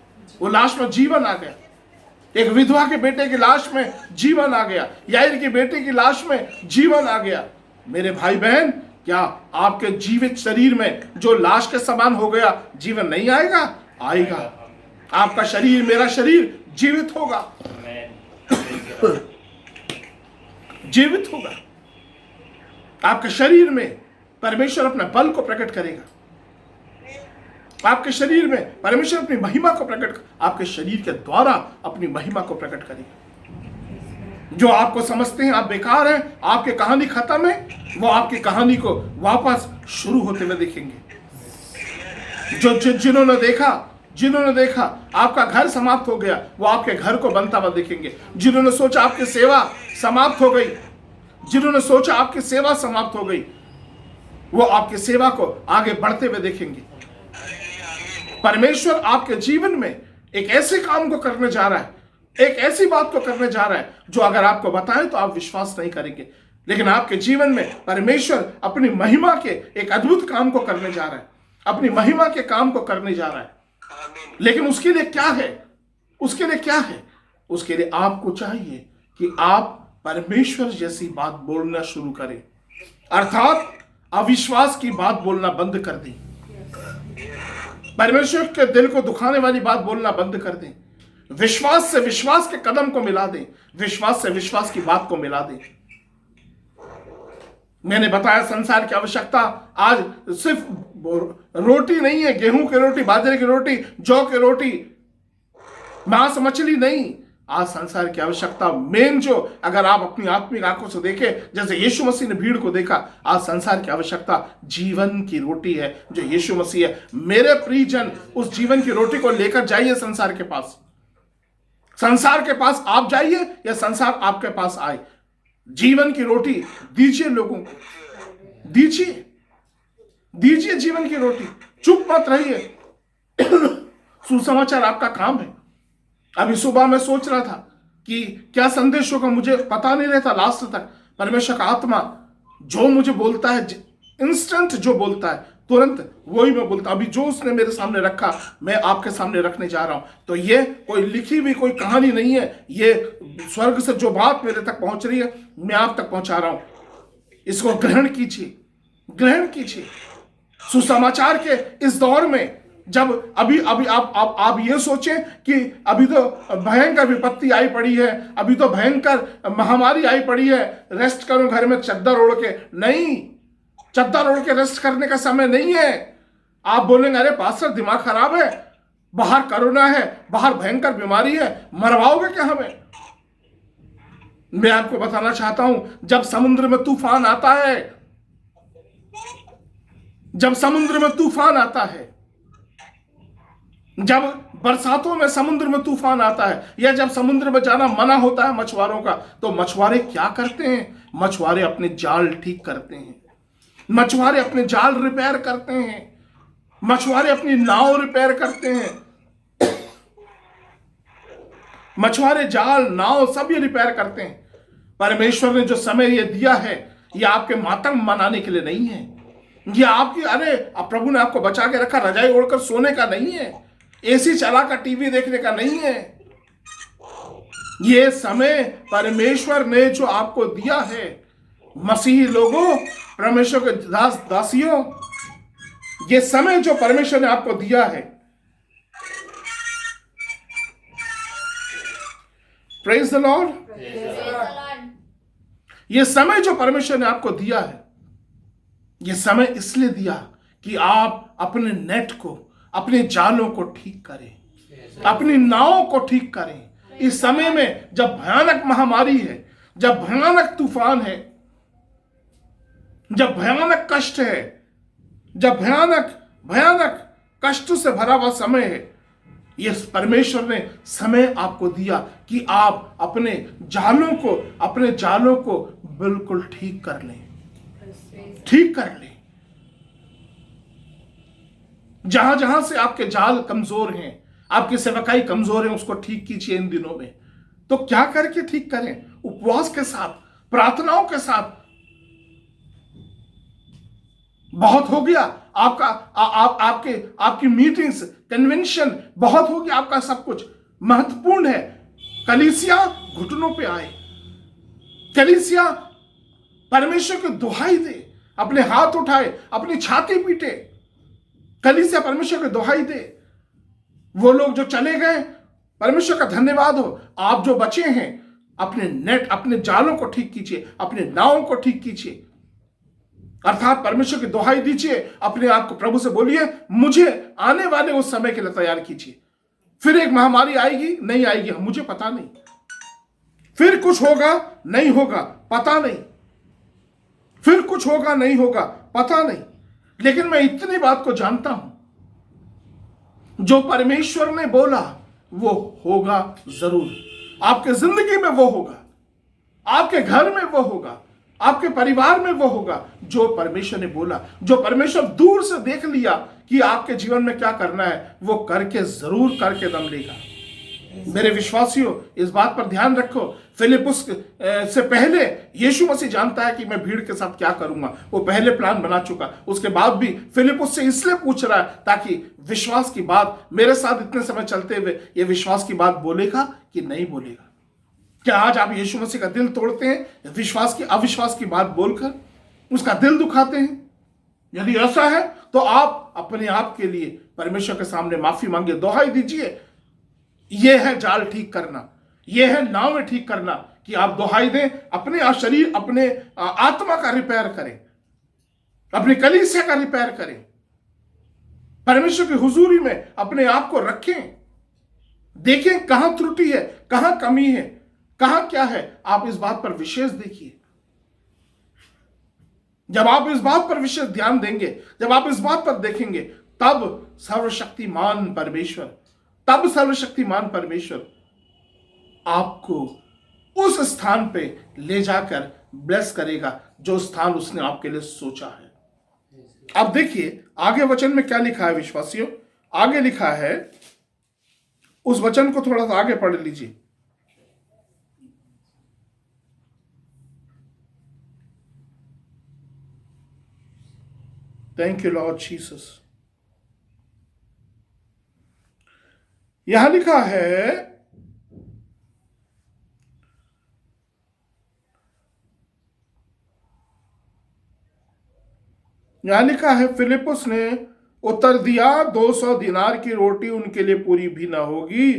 वो लाश में जीवन आ गया। एक विधवा के बेटे की लाश में जीवन आ गया, याईर की बेटे की लाश में जीवन आ गया। मेरे भाई बहन, क्या आपके जीवित शरीर में जो लाश के समान हो गया जीवन नहीं आएगा? आएगा। आपका शरीर, मेरा शरीर जीवित होगा, जीवित होगा। आपके शरीर में परमेश्वर अपने बल को प्रकट करेगा। आपके शरीर में परमेश्वर अपनी महिमा को आपके शरीर के द्वारा अपनी महिमा को प्रकट करेगा। जो आपको समझते हैं आप बेकार हैं, आपकी कहानी खत्म है, वो आपकी कहानी को वापस शुरू होते हुए देखेंगे। जिन्होंने देखा आपका घर समाप्त हो गया, वो आपके घर को बनता हुआ देखेंगे। जिन्होंने सोचा आपकी सेवा समाप्त हो गई, जिन्होंने सोचा आपकी सेवा समाप्त हो गई, वो आपकी सेवा को आगे बढ़ते हुए देखेंगे। परमेश्वर आपके जीवन में एक ऐसे काम को करने जा रहा है, एक ऐसी बात को करने जा रहा है जो अगर आपको बताएं तो आप विश्वास नहीं करेंगे। लेकिन आपके जीवन में परमेश्वर अपनी महिमा के एक अद्भुत काम को करने जा रहा है, अपनी महिमा के काम को करने जा रहा है। लेकिन उसके लिए क्या है? उसके लिए आपको चाहिए कि आप परमेश्वर जैसी बात बोलना शुरू करें, अर्थात अविश्वास की बात बोलना बंद कर दें। परमेश्वर के दिल को दुखाने वाली बात बोलना बंद कर दें। विश्वास से विश्वास के कदम को मिला दें, विश्वास से विश्वास की बात को मिला दें। मैंने बताया संसार की आवश्यकता आज सिर्फ रोटी नहीं है, गेहूं की रोटी, बाजरे की रोटी, जौ की रोटी, मांस मछली नहीं। आज संसार की आवश्यकता मेन, जो अगर आप अपनी आत्मिक आंखों से देखें, जैसे यीशु मसीह ने भीड़ को देखा, आज संसार की आवश्यकता जीवन की रोटी है जो यीशु मसीह है। मेरे प्रियजन, उस जीवन की रोटी को लेकर जाइए संसार के पास। संसार के पास आप जाइए या संसार आपके पास आए, जीवन की रोटी दीजिए लोगों को, दीजिए जीवन की रोटी। चुप मत रहिए। सुसमाचार आपका काम है। अभी सुबह मैं सोच रहा था कि क्या संदेश होगा, मुझे पता नहीं रहता लास्ट तक। परमेश्वर का आत्मा जो मुझे बोलता है, इंस्टेंट जो बोलता है तुरंत वही मैं बोलता। अभी जो उसने मेरे सामने रखा मैं आपके सामने रखने जा रहा हूं। तो ये कोई लिखी हुई कोई कहानी नहीं है, ये स्वर्ग से जो बात मेरे तक पहुंच रही है मैं आप तक पहुंचा रहा हूं। इसको ग्रहण कीजिए। सुसमाचार के इस दौर में, जब अभी आप ये सोचें कि अभी तो भयंकर विपत्ति आई पड़ी है, अभी तो भयंकर महामारी आई पड़ी है, रेस्ट करूं घर में चादर ओढ़ के। नहीं, चादर ओढ़ के रेस्ट करने का समय नहीं है। आप बोलेंगे अरे पास्टर दिमाग खराब है, बाहर कोरोना है, बाहर भयंकर बीमारी है, मरवाओगे क्या हमें? मैं आपको बताना चाहता हूं, जब समुद्र में तूफान आता है, जब समुद्र में तूफान आता है, जब बरसातों में समुद्र में तूफान आता है, या जब समुद्र में जाना मना होता है मछुआरों का, तो मछुआरे क्या करते हैं? मछुआरे अपने जाल ठीक करते हैं। मछुआरे अपने जाल रिपेयर करते हैं, मछुआरे अपनी नाव रिपेयर करते हैं, मछुआरे जाल नाव सब ये रिपेयर करते हैं। परमेश्वर ने जो समय ये दिया है, ये आपके मातम मनाने के लिए नहीं है, ये आपकी, अरे अब प्रभु ने आपको बचा के रखा, रजाई ओढ़कर सोने का नहीं है, एसी चला कर टीवी देखने का नहीं है। ये समय परमेश्वर ने जो आपको दिया है, मसीही लोगों, परमेश्वर के दास दासियों, ये समय जो परमेश्वर ने आपको दिया है, प्रेज द लॉर्ड, ये समय जो परमेश्वर ने आपको दिया है, ये समय इसलिए दिया कि आप अपने नेट को, अपने जालों को ठीक करें, अपनी नाव को ठीक करें। इस समय में जब भयानक महामारी है, जब भयानक तूफान है, जब भयानक कष्ट है, जब भयानक भयानक कष्ट से भरा हुआ समय है, ये परमेश्वर ने समय आपको दिया कि आप अपने जालों को बिल्कुल ठीक कर लें, ठीक कर लें। जहां जहां से आपके जाल कमजोर हैं, आपकी सेवकाई कमजोर है, उसको ठीक कीजिए इन दिनों में। तो क्या करके ठीक करें? उपवास के साथ, प्रार्थनाओं के साथ। बहुत हो गया आपका आपकी मीटिंग्स, कन्वेंशन बहुत हो गया आपका, सब कुछ महत्वपूर्ण है। कलीसिया घुटनों पे आए, कलीसिया परमेश्वर को दुहाई दे, अपने हाथ उठाए, अपनी छाती पीटे, कलीसिया परमेश्वर को दुहाई दे। वो लोग जो चले गए, परमेश्वर का धन्यवाद हो। आप जो बचे हैं, अपने नेट, अपने जालों को ठीक कीजिए, अपने नावों को ठीक कीजिए, अर्थात परमेश्वर की दुहाई दीजिए, अपने आप को प्रभु से बोलिए, मुझे आने वाले उस समय के लिए तैयार कीजिए। फिर एक महामारी आएगी, नहीं आएगी, मुझे पता नहीं, फिर कुछ होगा, नहीं होगा, पता नहीं, फिर कुछ होगा, नहीं होगा, पता नहीं, लेकिन मैं इतनी बात को जानता हूं, जो परमेश्वर ने बोला वो होगा जरूर। आपके जिंदगी में वो होगा, आपके घर में वो होगा, आपके परिवार में वो होगा जो परमेश्वर ने बोला। जो परमेश्वर दूर से देख लिया कि आपके जीवन में क्या करना है, वो जरूर करके दम लेगा। मेरे विश्वासियों, इस बात पर ध्यान रखो, फिलिपुस से पहले यीशु मसीह जानता है कि मैं भीड़ के साथ क्या करूंगा, वो पहले प्लान बना चुका। उसके बाद भी फिलिपुस से इसलिए पूछ रहा है ताकि विश्वास की बात, मेरे साथ इतने समय चलते हुए ये विश्वास की बात बोलेगा कि नहीं बोलेगा। क्या आज आप यीशु मसीह का दिल तोड़ते हैं अविश्वास की बात बोलकर, उसका दिल दुखाते हैं? यदि ऐसा है तो आप अपने आप के लिए परमेश्वर के सामने माफी मांगे, दुहाई दीजिए। यह है जाल ठीक करना, यह है नावें ठीक करना, कि आप दुहाई दें, अपने शरीर, अपने आत्मा का रिपेयर करें, अपनी कलीसिया का रिपेयर करें, परमेश्वर की हुजूरी में अपने आप को रखें, देखें कहां त्रुटि है, कहां कमी है, कहां क्या है। आप इस बात पर विशेष देखिए। जब आप इस बात पर विशेष ध्यान देंगे, जब आप इस बात पर देखेंगे, तब सर्वशक्तिमान परमेश्वर आपको उस स्थान पे ले जाकर ब्लेस करेगा जो स्थान उसने आपके लिए सोचा है। अब देखिए आगे वचन में क्या लिखा है विश्वासियों। आगे लिखा है, उस वचन को थोड़ा सा आगे पढ़ लीजिए। Thank you Lord Jesus. यहां लिखा है, फिलिपुस ने उत्तर दिया, 200 दिनार की रोटी उनके लिए पूरी भी ना होगी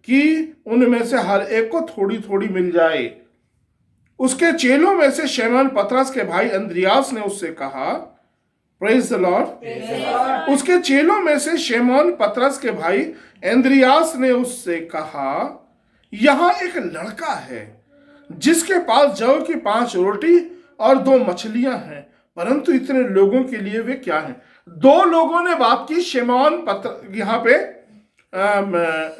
कि उनमें से हर एक को थोड़ी थोड़ी मिल जाए। उसके चेलों में से शमौन पतरस के भाई अंद्रियास ने उससे कहा, प्रेज द लॉर्ड। उसके चेलों में से शमौन पतरस के भाई अंद्रियास ने उससे कहा, यहां एक लड़का है जिसके पास जौ की 5 रोटी और 2 मछलियां हैं, परंतु इतने लोगों के लिए वे क्या हैं? 2 लोगों ने बात की। यहाँ पे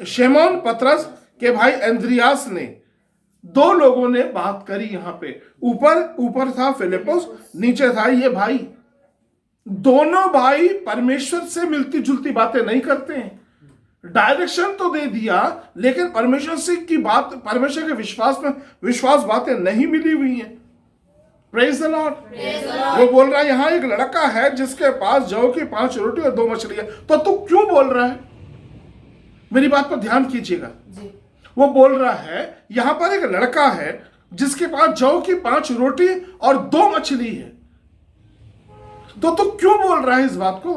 शमौन पतरस के भाई अंद्रियास ने, 2 लोगों ने बात करी। यहाँ पे ऊपर था फिलिपुस, नीचे था ये भाई दोनों भाई परमेश्वर से मिलती जुलती बातें नहीं करते हैं। डायरेक्शन तो दे दिया, लेकिन परमेश्वर से की बात, परमेश्वर के विश्वास बातें नहीं मिली हुई हैं। Praise the Lord. वो बोल रहा है यहां एक लड़का है जिसके पास जौ की 5 रोटी और 2 मछली है, तो तू क्यों बोल रहा है? मेरी बात पर ध्यान कीजिएगा। वो बोल रहा है यहां पर एक लड़का है जिसके पास जौ की 5 रोटी और 2 मछली है, तो तू क्यों बोल रहा है इस बात को?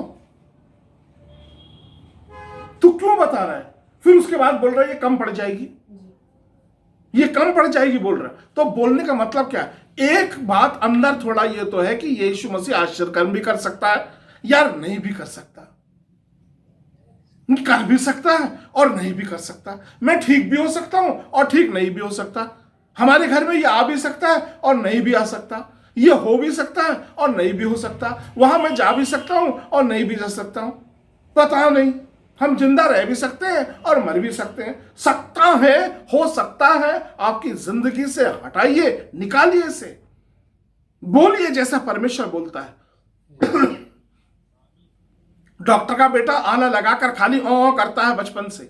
तू क्यों बता रहा है? फिर उसके बाद बोल रहा है ये कम पड़ जाएगी, ये कम पड़ जाएगी बोल रहा है। तो बोलने का मतलब क्या है? एक बात अंदर थोड़ा ये तो है कि यीशु मसीह आश्चर्य कर्म भी कर सकता है, यार नहीं भी कर सकता, कर भी सकता है और नहीं भी कर सकता। मैं ठीक भी हो सकता हूं और ठीक नहीं भी हो सकता। हमारे घर में ये आ भी सकता है और नहीं भी आ सकता। ये हो भी सकता है और नहीं भी हो सकता। वहां मैं जा भी सकता हूं और नहीं भी जा सकता हूं। पता नहीं, हम जिंदा रह भी सकते हैं और मर भी सकते हैं। सकता है, हो सकता है, आपकी जिंदगी से हटाइए, निकालिए इसे, बोलिए जैसा परमेश्वर बोलता है। डॉक्टर का बेटा आला लगाकर खाली ओ करता है बचपन से।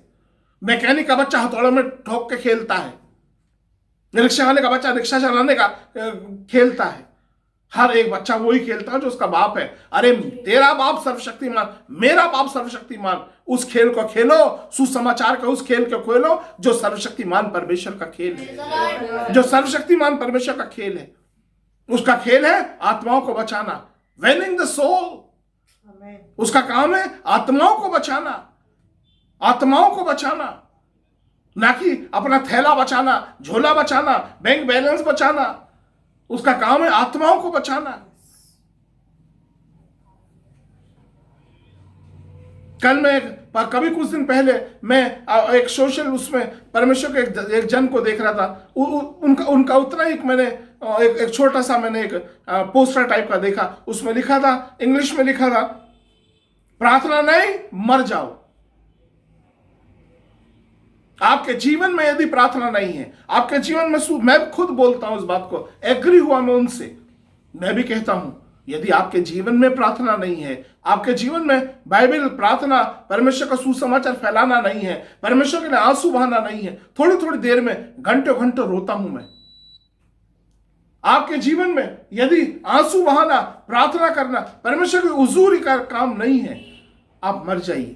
मैकेनिक का बच्चा हथौड़ों में ठोक के खेलता है। रिक्शा वाले का बच्चा रिक्शा चलाने का खेलता है। हर एक बच्चा वही खेलता है जो उसका बाप है। अरे तेरा बाप सर्वशक्तिमान, मेरा बाप सर्वशक्तिमान, उस खेल को खेलो, सुसमाचार का उस खेल को खेलो जो सर्वशक्तिमान परमेश्वर का खेल है, जो सर्वशक्तिमान परमेश्वर का खेल है। उसका खेल है आत्माओं को बचाना, विनिंग द सोल। उसका काम है आत्माओं को बचाना, आत्माओं को बचाना, ना कि अपना थैला बचाना, झोला बचाना, बैंक बैलेंस बचाना। उसका काम है आत्माओं को बचाना। कल मैं कभी कुछ दिन पहले मैं एक सोशल उसमें परमेश्वर के एक जन को देख रहा था। उनका उतना ही मैंने एक छोटा सा मैंने एक पोस्टर टाइप का देखा। उसमें लिखा था, इंग्लिश में लिखा था, प्रार्थना नहीं मर जाओ। आपके जीवन में यदि प्रार्थना नहीं है, आपके जीवन में मैं खुद बोलता हूं इस बात को, एग्री हुआ मैं उनसे। मैं भी कहता हूं यदि आपके जीवन में प्रार्थना नहीं है, आपके जीवन में बाइबल प्रार्थना, परमेश्वर का सुसमाचार फैलाना नहीं है, परमेश्वर के लिए आंसू बहाना नहीं है, थोड़ी थोड़ी देर में घंटों घंटों रोता हूं मैं। आपके जीवन में यदि आंसू बहाना, प्रार्थना करना, परमेश्वर की हुजूरी का काम नहीं है, आप मर जाइए।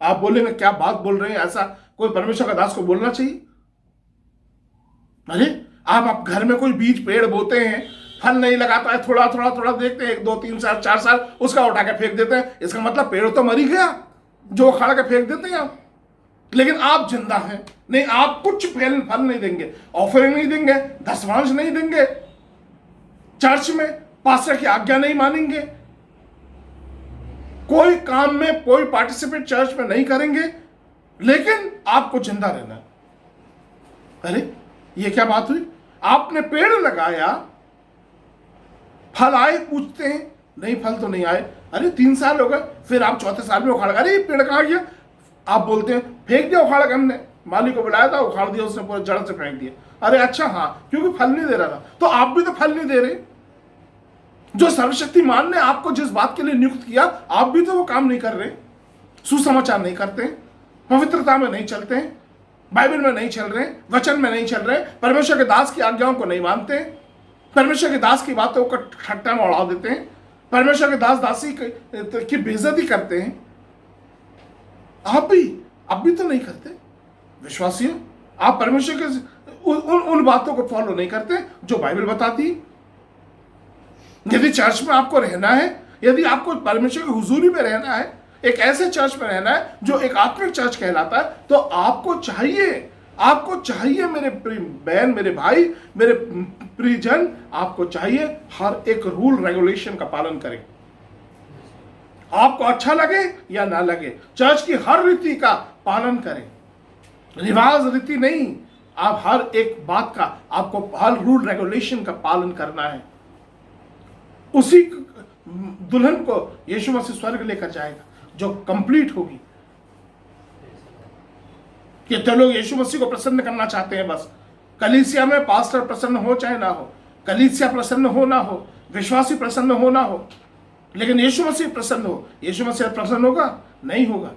आप बोलेंगे क्या बात बोल रहे हैं, ऐसा कोई परमेश्वर का दास को बोलना चाहिए? अरे आप घर में कोई बीज पेड़ बोते हैं, फल नहीं लगाता है, थोड़ा थोड़ा थोड़ा देखते हैं, 1 2 3 साल 4 साल, उसका उठा के फेंक देते हैं। इसका मतलब पेड़ तो मर ही गया जो उखाड़ के फेंक देते हैं आप। लेकिन आप जिंदा हैं, नहीं आप कुछ फल नहीं देंगे, ऑफरिंग नहीं देंगे, दशमांश नहीं देंगे, चर्च में पास्टर की आज्ञा नहीं मानेंगे, कोई काम में कोई पार्टिसिपेट चर्च में नहीं करेंगे, लेकिन आपको जिंदा रहना। अरे ये क्या बात हुई? आपने पेड़ लगाया, फल आए पूछते हैं, नहीं फल तो नहीं आए। अरे 3 साल हो गए, फिर आप 4थे साल में उखाड़, अरे पेड़ कहां गया? आप बोलते हैं फेंक दिया उखाड़ के, हमने माली को बुलाया था, उखाड़ दिया उसने, पूरे जड़ से फेंक दिया। अरे अच्छा हाँ, क्योंकि फल नहीं दे रहा था। तो आप भी तो फल नहीं दे रहे। जो सर्वशक्तिमान ने आपको जिस बात के लिए नियुक्त किया, आप भी तो वो काम नहीं कर रहे, सुसमाचार नहीं करते, पवित्रता में नहीं चलते हैं, बाइबल में नहीं चल रहे, वचन में नहीं चल रहे, परमेश्वर के दास की आज्ञाओं को नहीं मानते, परमेश्वर के दास की बातों को ठट्टा में उड़ा देते हैं, परमेश्वर के दास दासी की बेइज्जती करते हैं। आप भी तो नहीं करते विश्वासियों। आप परमेश्वर के उन बातों को फॉलो नहीं करते जो बाइबल बताती है। यदि चर्च में आपको रहना है, यदि आपको परमेश्वर की हुजूरी में रहना है, एक ऐसे चर्च में रहना है जो एक आत्मिक चर्च कहलाता है, तो आपको चाहिए मेरे बहन, मेरे भाई, मेरे प्रियजन, आपको चाहिए हर एक रूल रेगुलेशन का पालन करें। आपको अच्छा लगे या ना लगे, चर्च की हर रीति का पालन करें, रिवाज रीति नहीं। आप हर एक बात का, आपको हर रूल रेगुलेशन का पालन करना है। उसी दुल्हन को यीशु मसीह स्वर्ग लेकर जाएगा जो कंप्लीट होगी। कितने लोग यीशु मसीह को प्रसन्न करना चाहते हैं, बस कलीसिया में पास्टर प्रसन्न हो चाहे ना हो, कलीसिया प्रसन्न हो ना हो, विश्वासी प्रसन्न हो ना हो, लेकिन यीशु मसीह प्रसन्न हो, यीशु मसीह प्रसन्न होगा? नहीं होगा।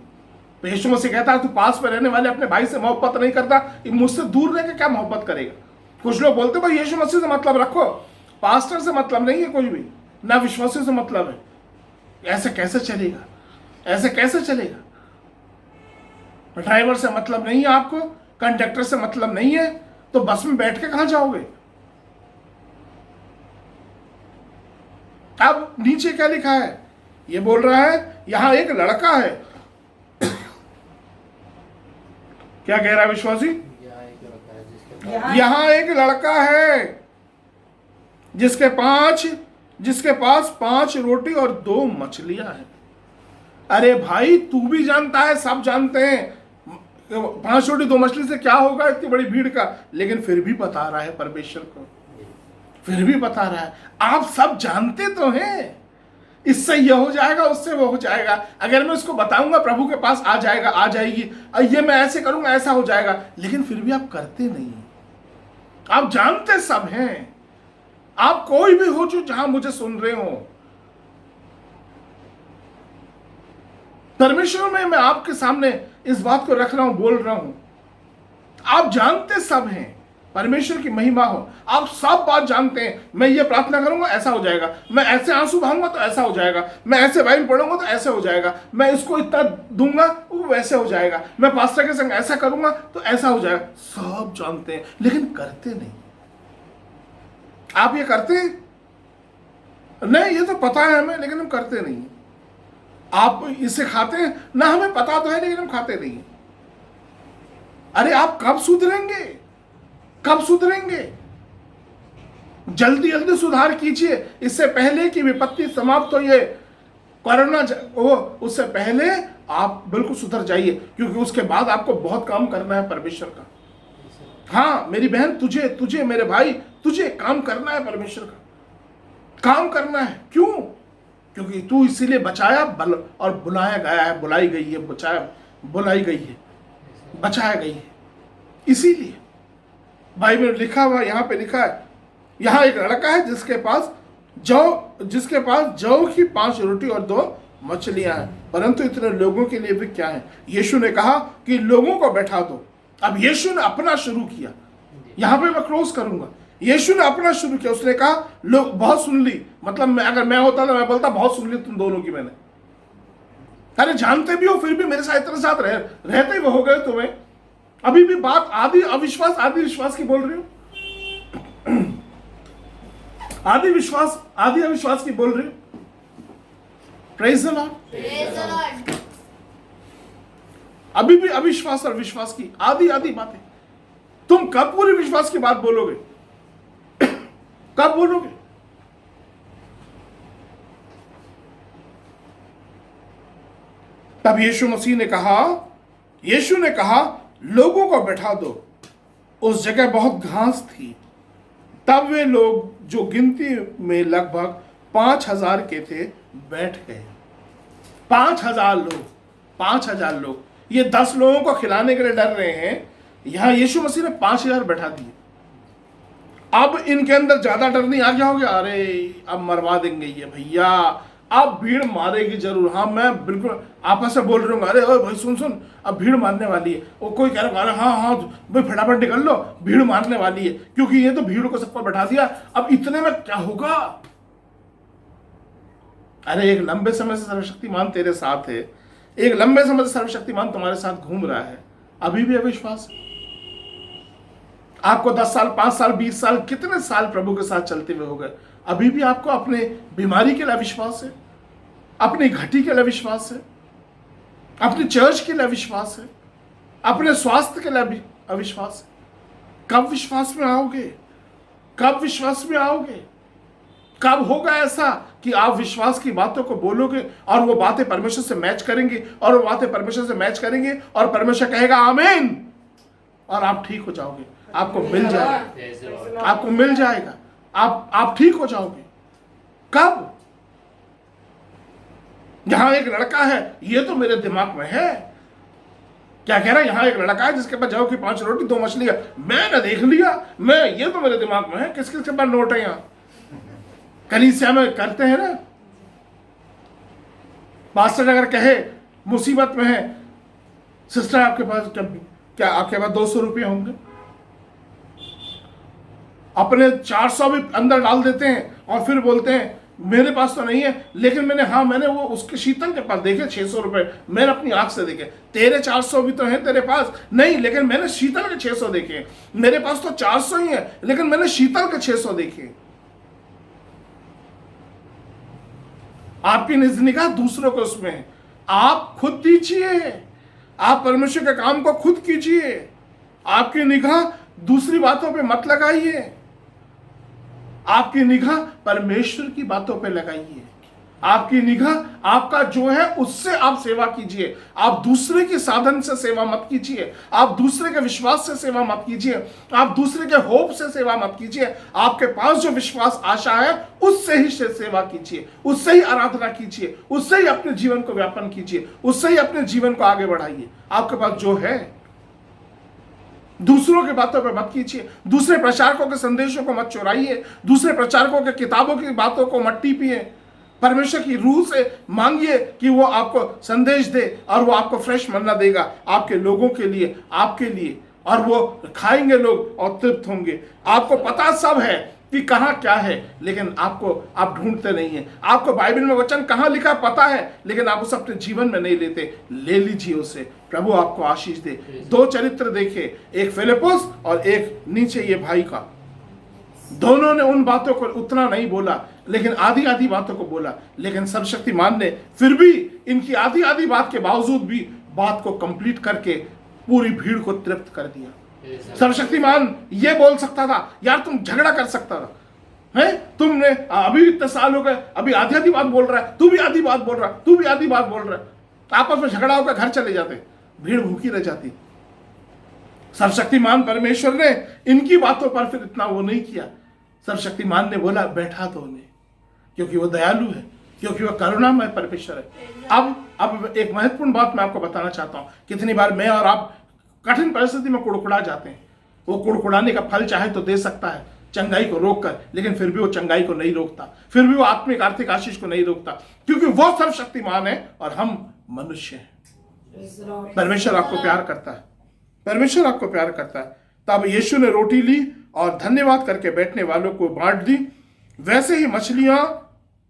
तो यीशु मसीह कहता है तू पास में रहने वाले अपने भाई से मोहब्बत नहीं करता, मुझसे दूर रह के क्या मोहब्बत करेगा? कुछ लोग बोलते भाई यीशु मसीह से मतलब रखो, पास्टर से मतलब नहीं है, कुछ भी ना विश्वासी से मतलब है। ऐसे कैसे चलेगा? ऐसे कैसे चलेगा? ड्राइवर से मतलब नहीं है आपको, कंडक्टर से मतलब नहीं है, तो बस में बैठ के कहां जाओगे? अब नीचे क्या लिखा है? ये बोल रहा है यहां एक लड़का है। क्या कह रहा है विश्वासी? यहां एक लड़का है जिसके पास 5 रोटी और 2 मछलियां हैं। अरे भाई तू भी जानता है, सब जानते हैं 5 रोटी 2 मछली से क्या होगा इतनी बड़ी भीड़ का, लेकिन फिर भी बता रहा है परमेश्वर को, फिर भी बता रहा है। आप सब जानते तो हैं इससे ये हो जाएगा, उससे वो हो जाएगा, अगर मैं उसको बताऊंगा प्रभु के पास आ जाएगा, आ जाएगी, ये मैं ऐसे करूंगा ऐसा हो जाएगा, लेकिन फिर भी आप करते नहीं। आप जानते सब हैं। आप कोई भी हो जो जहां मुझे सुन रहे हो, परमेश्वर में मैं आपके सामने इस बात को रख रहा हूं, बोल रहा हूं। आप जानते सब हैं, परमेश्वर की महिमा हो, आप सब बात जानते हैं। मैं ये प्रार्थना करूंगा ऐसा हो जाएगा, मैं ऐसे आंसू बहाऊंगा तो ऐसा हो जाएगा, मैं ऐसे बाइबल पढ़ूंगा तो ऐसे हो जाएगा, मैं इसको इतना दूंगा वो वैसे हो जाएगा, मैं पास्टर के संग ऐसा करूंगा तो ऐसा हो जाएगा। सब जानते हैं लेकिन करते नहीं। आप ये करते हैं? नहीं, ये तो पता है हमें, लेकिन हम करते नहीं। आप इसे खाते हैं ना, हमें पता तो है लेकिन हम खाते नहीं। अरे आप कब सुधरेंगे? कब सुधरेंगे? जल्दी जल्दी सुधार कीजिए, इससे पहले कि विपत्ति समाप्त हो, ये कोरोना हो, उससे पहले आप बिल्कुल सुधर जाइए, क्योंकि उसके बाद आपको बहुत काम करना है परमेश्वर का। हाँ मेरी बहन, तुझे मेरे भाई, तुझे काम करना है परमेश्वर का, काम करना है। क्यों? क्योंकि तू इसीलिए बचाया और बुलाया गया है, बुलाई गई है, बुलाई गई है, बचाया गई है, इसीलिए बाइबल में लिखा हुआ, यहाँ पे लिखा है, यहाँ एक लड़का है जिसके पास जौ की 5 रोटी और 2 मछलियां हैं, परंतु इतने लोगों के लिए भी क्या है? यीशु ने कहा कि लोगों को बैठा दो। अब यीशु ने अपना शुरू किया, यहाँ पे मैं क्लोज करूंगा। यीशु ने अपना शुरू किया, उसने कहा लोग बहुत सुन ली, मतलब अगर मैं होता तो मैं बोलता बहुत सुन ली तुम दोनों की मैंने। अरे जानते भी हो फिर भी मेरे साथ इतने साथ रहते वो हो गए तुम्हें। अभी भी बात आदि अविश्वास आदि विश्वास की बोल रही हो, आदि विश्वास आदि अविश्वास की बोल रही हो। Praise the Lord. अभी भी अविश्वास और विश्वास की आदि बातें। तुम कब पूरे विश्वास की बात बोलोगे? कब बोलोगे? तब यीशु ने कहा लोगों को बैठा दो। उस जगह बहुत घास थी। तब वे लोग जो गिनती में लगभग 5000 के थे बैठ गए। 5000 लोग। ये 10 लोगों को खिलाने के लिए डर रहे हैं, यहां यीशु मसीह ने 5000 बैठा दिए। अब इनके अंदर ज्यादा डर नहीं आ गया हो गया? अरे अब मरवा देंगे ये भैया, अब भीड़ मारेगी जरूर। हाँ मैं बिल्कुल आपस में बोल रहा हूँ, अरे ओ भाई सुन, अब भीड़ मारने वाली है। वो कोई कह रहा है हाँ भाई फटाफट निकल लो, भीड़ मारने वाली है, क्योंकि ये तो भीड़ को सबको बैठा दिया, अब इतने में क्या होगा? अरे एक लंबे समय से सर्वशक्तिमान तेरे साथ है, एक लंबे समय से सर्वशक्तिमान तुम्हारे साथ घूम रहा है, अभी भी अविश्वास? आपको 10 साल 5 साल 20 साल कितने साल प्रभु के साथ चलते हुए हो गए, अभी भी आपको अपने बीमारी के लिए अविश्वास है, अपनी घटी के लिए अविश्वास है, अपनी चर्च के लिए अविश्वास है, अपने स्वास्थ्य के लिए अविश्वास है। कब विश्वास में आओगे? कब विश्वास में आओगे? कब होगा ऐसा कि आप विश्वास की बातों को बोलोगे और वो बातें परमेश्वर से मैच करेंगी, और वो बातें परमेश्वर से मैच करेंगे और परमेश्वर कहेगा आमीन, और आप ठीक हो जाओगे, आपको मिल जाएगा, आपको मिल जाएगा, आप ठीक हो जाओगे। कब? यहां एक लड़का है, ये तो मेरे दिमाग में है। क्या कह रहा है? यहां एक लड़का है जिसके पास जौ की 5 रोटी 2 मछलियां। मैंने देख लिया, ये तो मेरे दिमाग में है। किस किस के पास नोट है? यहां कलीसिया में करते हैं ना, पास्टर अगर कहे मुसीबत में है, सिस्टर आपके पास क्या आपके पास 200 रुपये होंगे? अपने 400 भी अंदर डाल देते हैं और फिर बोलते हैं मेरे पास तो नहीं है, लेकिन मैंने वो उसके शीतल के पास देखे 600 रुपए, मैंने अपनी आंख से देखे। तेरे 400 भी तो हैं तेरे पास? नहीं, लेकिन मैंने शीतल के 600 देखे। मेरे पास तो 400 ही है, लेकिन मैंने शीतल के 600 देखे। आपकी निगाह दूसरों को उसमें है। आप खुद दीजिए, आप परमेश्वर के काम को खुद कीजिए। आपकी निगाह दूसरी बातों पे मत लगाइए, आपकी निगाह परमेश्वर की बातों पे लगाइए। आपकी निगाह आपका जो है उससे आप सेवा कीजिए। आप दूसरे के साधन से सेवा मत कीजिए, आप दूसरे के विश्वास से सेवा मत कीजिए, आप दूसरे के होप से सेवा मत कीजिए। आपके पास जो विश्वास आशा है उससे ही सेवा कीजिए, उससे ही आराधना कीजिए, उससे ही अपने जीवन को व्यापन कीजिए, उससे ही अपने जीवन को आगे बढ़ाइए। आपके पास जो है दूसरों की बातों पर मत कीजिए, दूसरे प्रचारकों के संदेशों को मत चुराइए, दूसरे प्रचारकों के किताबों की बातों को मत टीपिए। परमेश्वर की रूह से मांगिए कि वो आपको संदेश दे और वो आपको फ्रेश मन्ना देगा आपके लोगों के लिए, आपके लिए, और वो खाएंगे लोग और तृप्त होंगे। आपको पता सब है कि कहाँ क्या है, लेकिन आप ढूंढते नहीं हैं। आपको बाइबल में वचन कहाँ लिखा पता है, लेकिन आप उसे अपने जीवन में नहीं लेते। ले लीजिए उसे। प्रभु आपको आशीष दे। 2 चरित्र देखे, एक फिलिपुस और एक नीचे ये भाई का। दोनों ने उन बातों को उतना नहीं बोला, लेकिन आधी आधी बातों को बोला, लेकिन सर्वशक्तिमान ने फिर भी इनकी आधी आधी बात के बावजूद भी बात को कंप्लीट करके पूरी भीड़ को तृप्त कर दिया। सर्वशक्तिमान ये बोल सकता था, यार तुम झगड़ा कर सकता था, है तुमने अभी इतने साल हो गए, अभी आधी आधी बात बोल रहा है, तू भी आधी बात बोल रहा है, तू भी आधी बात बोल रहा है। आपस में झगड़ा होकर घर चले जाते, भीड़ भूखी रह जाती। सर्वशक्तिमान परमेश्वर ने इनकी बातों पर फिर इतना वो नहीं किया। सर्वशक्तिमान ने बोला बैठा तो उन्हें, क्योंकि वो दयालु है, क्योंकि वो करुणामय परमेश्वर है। अब एक महत्वपूर्ण बात मैं आपको बताना चाहता हूं। कितनी बार मैं और आप कठिन परिस्थिति में कुड़कुड़ा जाते हैं। वो कुड़कुड़ाने का फल चाहे तो दे सकता है चंगाई को रोककर, लेकिन फिर भी वो चंगाई को नहीं रोकता, फिर भी वो आत्मिक आर्थिक आशीष को नहीं रोकता, क्योंकि वो सर्वशक्तिमान है और हम मनुष्य हैं। परमेश्वर आपको प्यार करता है, परमेश्वर आपको प्यार करता है। तब यीशु ने रोटी ली और धन्यवाद करके बैठने वालों को बांट दी। वैसे ही मछलियां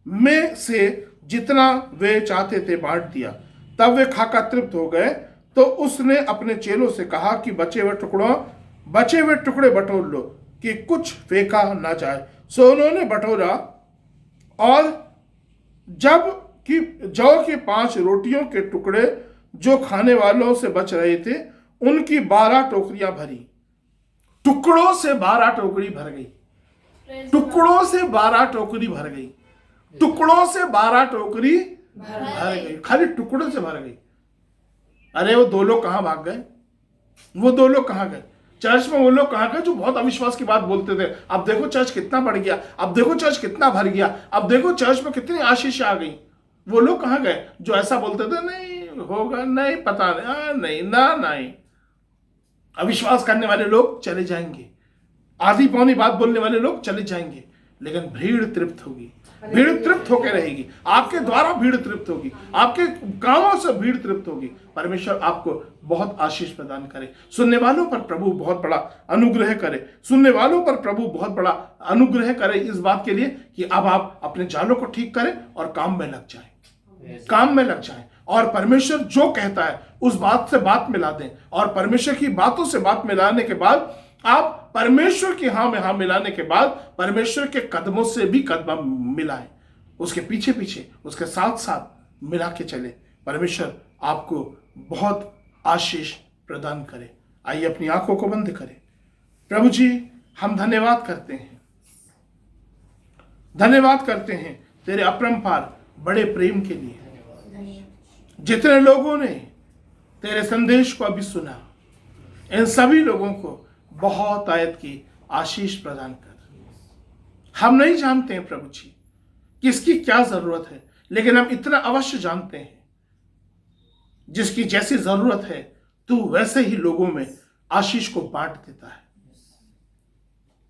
में से जितना वे चाहते थे बांट दिया। तब वे खाकर तृप्त हो गए। तो उसने अपने चेलों से कहा कि बचे हुए टुकड़े बटोर लो कि कुछ फेंका ना जाए। सो उन्होंने बटोरा, और जब कि जौ की 5 रोटियों के टुकड़े जो खाने वालों से बच रहे थे उनकी 12 टोकरियां भरी। टुकड़ों से 12 टोकरी भर गई। टुकड़ों से 12 टोकरी भर गई। टुकड़ों से 12 टोकरी भर गई। खाली टुकड़ों से भर गई। अरे वो 2 लोग कहां भाग गए? वो 2 लोग कहां गए? चर्च में वो लोग कहां गए जो बहुत अविश्वास की बात बोलते थे? अब देखो चर्च कितना बढ़ गया, अब देखो चर्च कितना भर गया, अब देखो चर्च में कितनी आशीष आ गई। वो लोग कहां गए जो ऐसा बोलते थे नहीं होगा, नहीं पता नहीं, नहीं। अविश्वास करने वाले लोग चले जाएंगे, आधी पौनी बात बोलने वाले लोग चले जाएंगे, लेकिन भीड़ तृप्त होगी, भीड़ तृप्त होकर रहेगी। आपके द्वारा भीड़ तृप्त होगी, आपके कामों से भीड़ तृप्त होगी। परमेश्वर आपको बहुत आशीष प्रदान करे। सुनने वालों पर प्रभु बहुत बड़ा अनुग्रह करे। सुनने वालों पर प्रभु बहुत बड़ा अनुग्रह करे इस बात के लिए कि अब आप अपने जालों को ठीक करें और काम में लग जाएं, काम में लग जाएं, और परमेश्वर जो कहता है उस बात से बात मिला दें। और परमेश्वर की बातों से बात मिलाने के बाद, आप परमेश्वर की हाँ में हाँ मिलाने के बाद परमेश्वर के कदमों से भी कदम मिलाएं, उसके पीछे पीछे, उसके साथ साथ मिला के चले। परमेश्वर आपको बहुत आशीष प्रदान करे। आइए अपनी आंखों को बंद करें। प्रभु जी, हम धन्यवाद करते हैं, धन्यवाद करते हैं तेरे अपरंपार बड़े प्रेम के लिए। जितने लोगों ने तेरे संदेश को अभी सुना, इन सभी लोगों को बहुत आयत की आशीष प्रदान कर। हम नहीं जानते हैं प्रभु जी किसकी क्या जरूरत है, लेकिन हम इतना अवश्य जानते हैं जिसकी जैसी जरूरत है तू वैसे ही लोगों में आशीष को बांट देता है।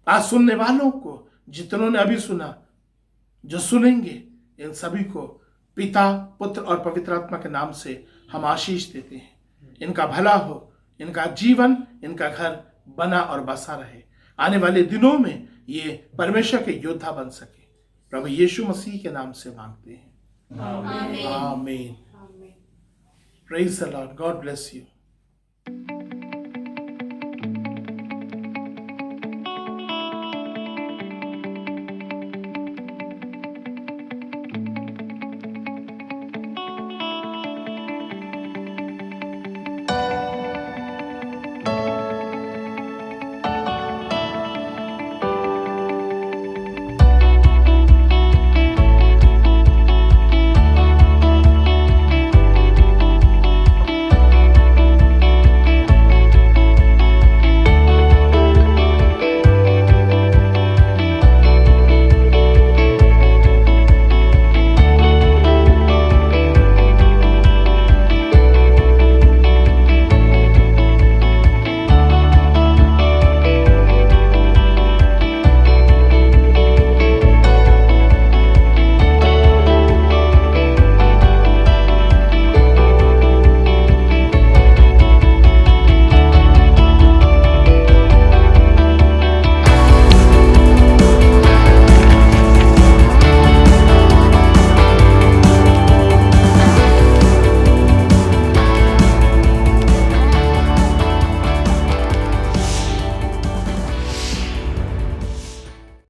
आज सुनने वालों को, जितनों ने अभी सुना, जो सुनेंगे, इन सभी को पिता, पुत्र और पवित्र आत्मा के नाम से हम आशीष देते हैं। इनका भला हो, इनका जीवन, इनका घर बना और बसा रहे। आने वाले दिनों में ये परमेश्वर के योद्धा बन सके। प्रभु यीशु मसीह के नाम से मांगते हैं, आमीन। Praise the Lord. God bless you.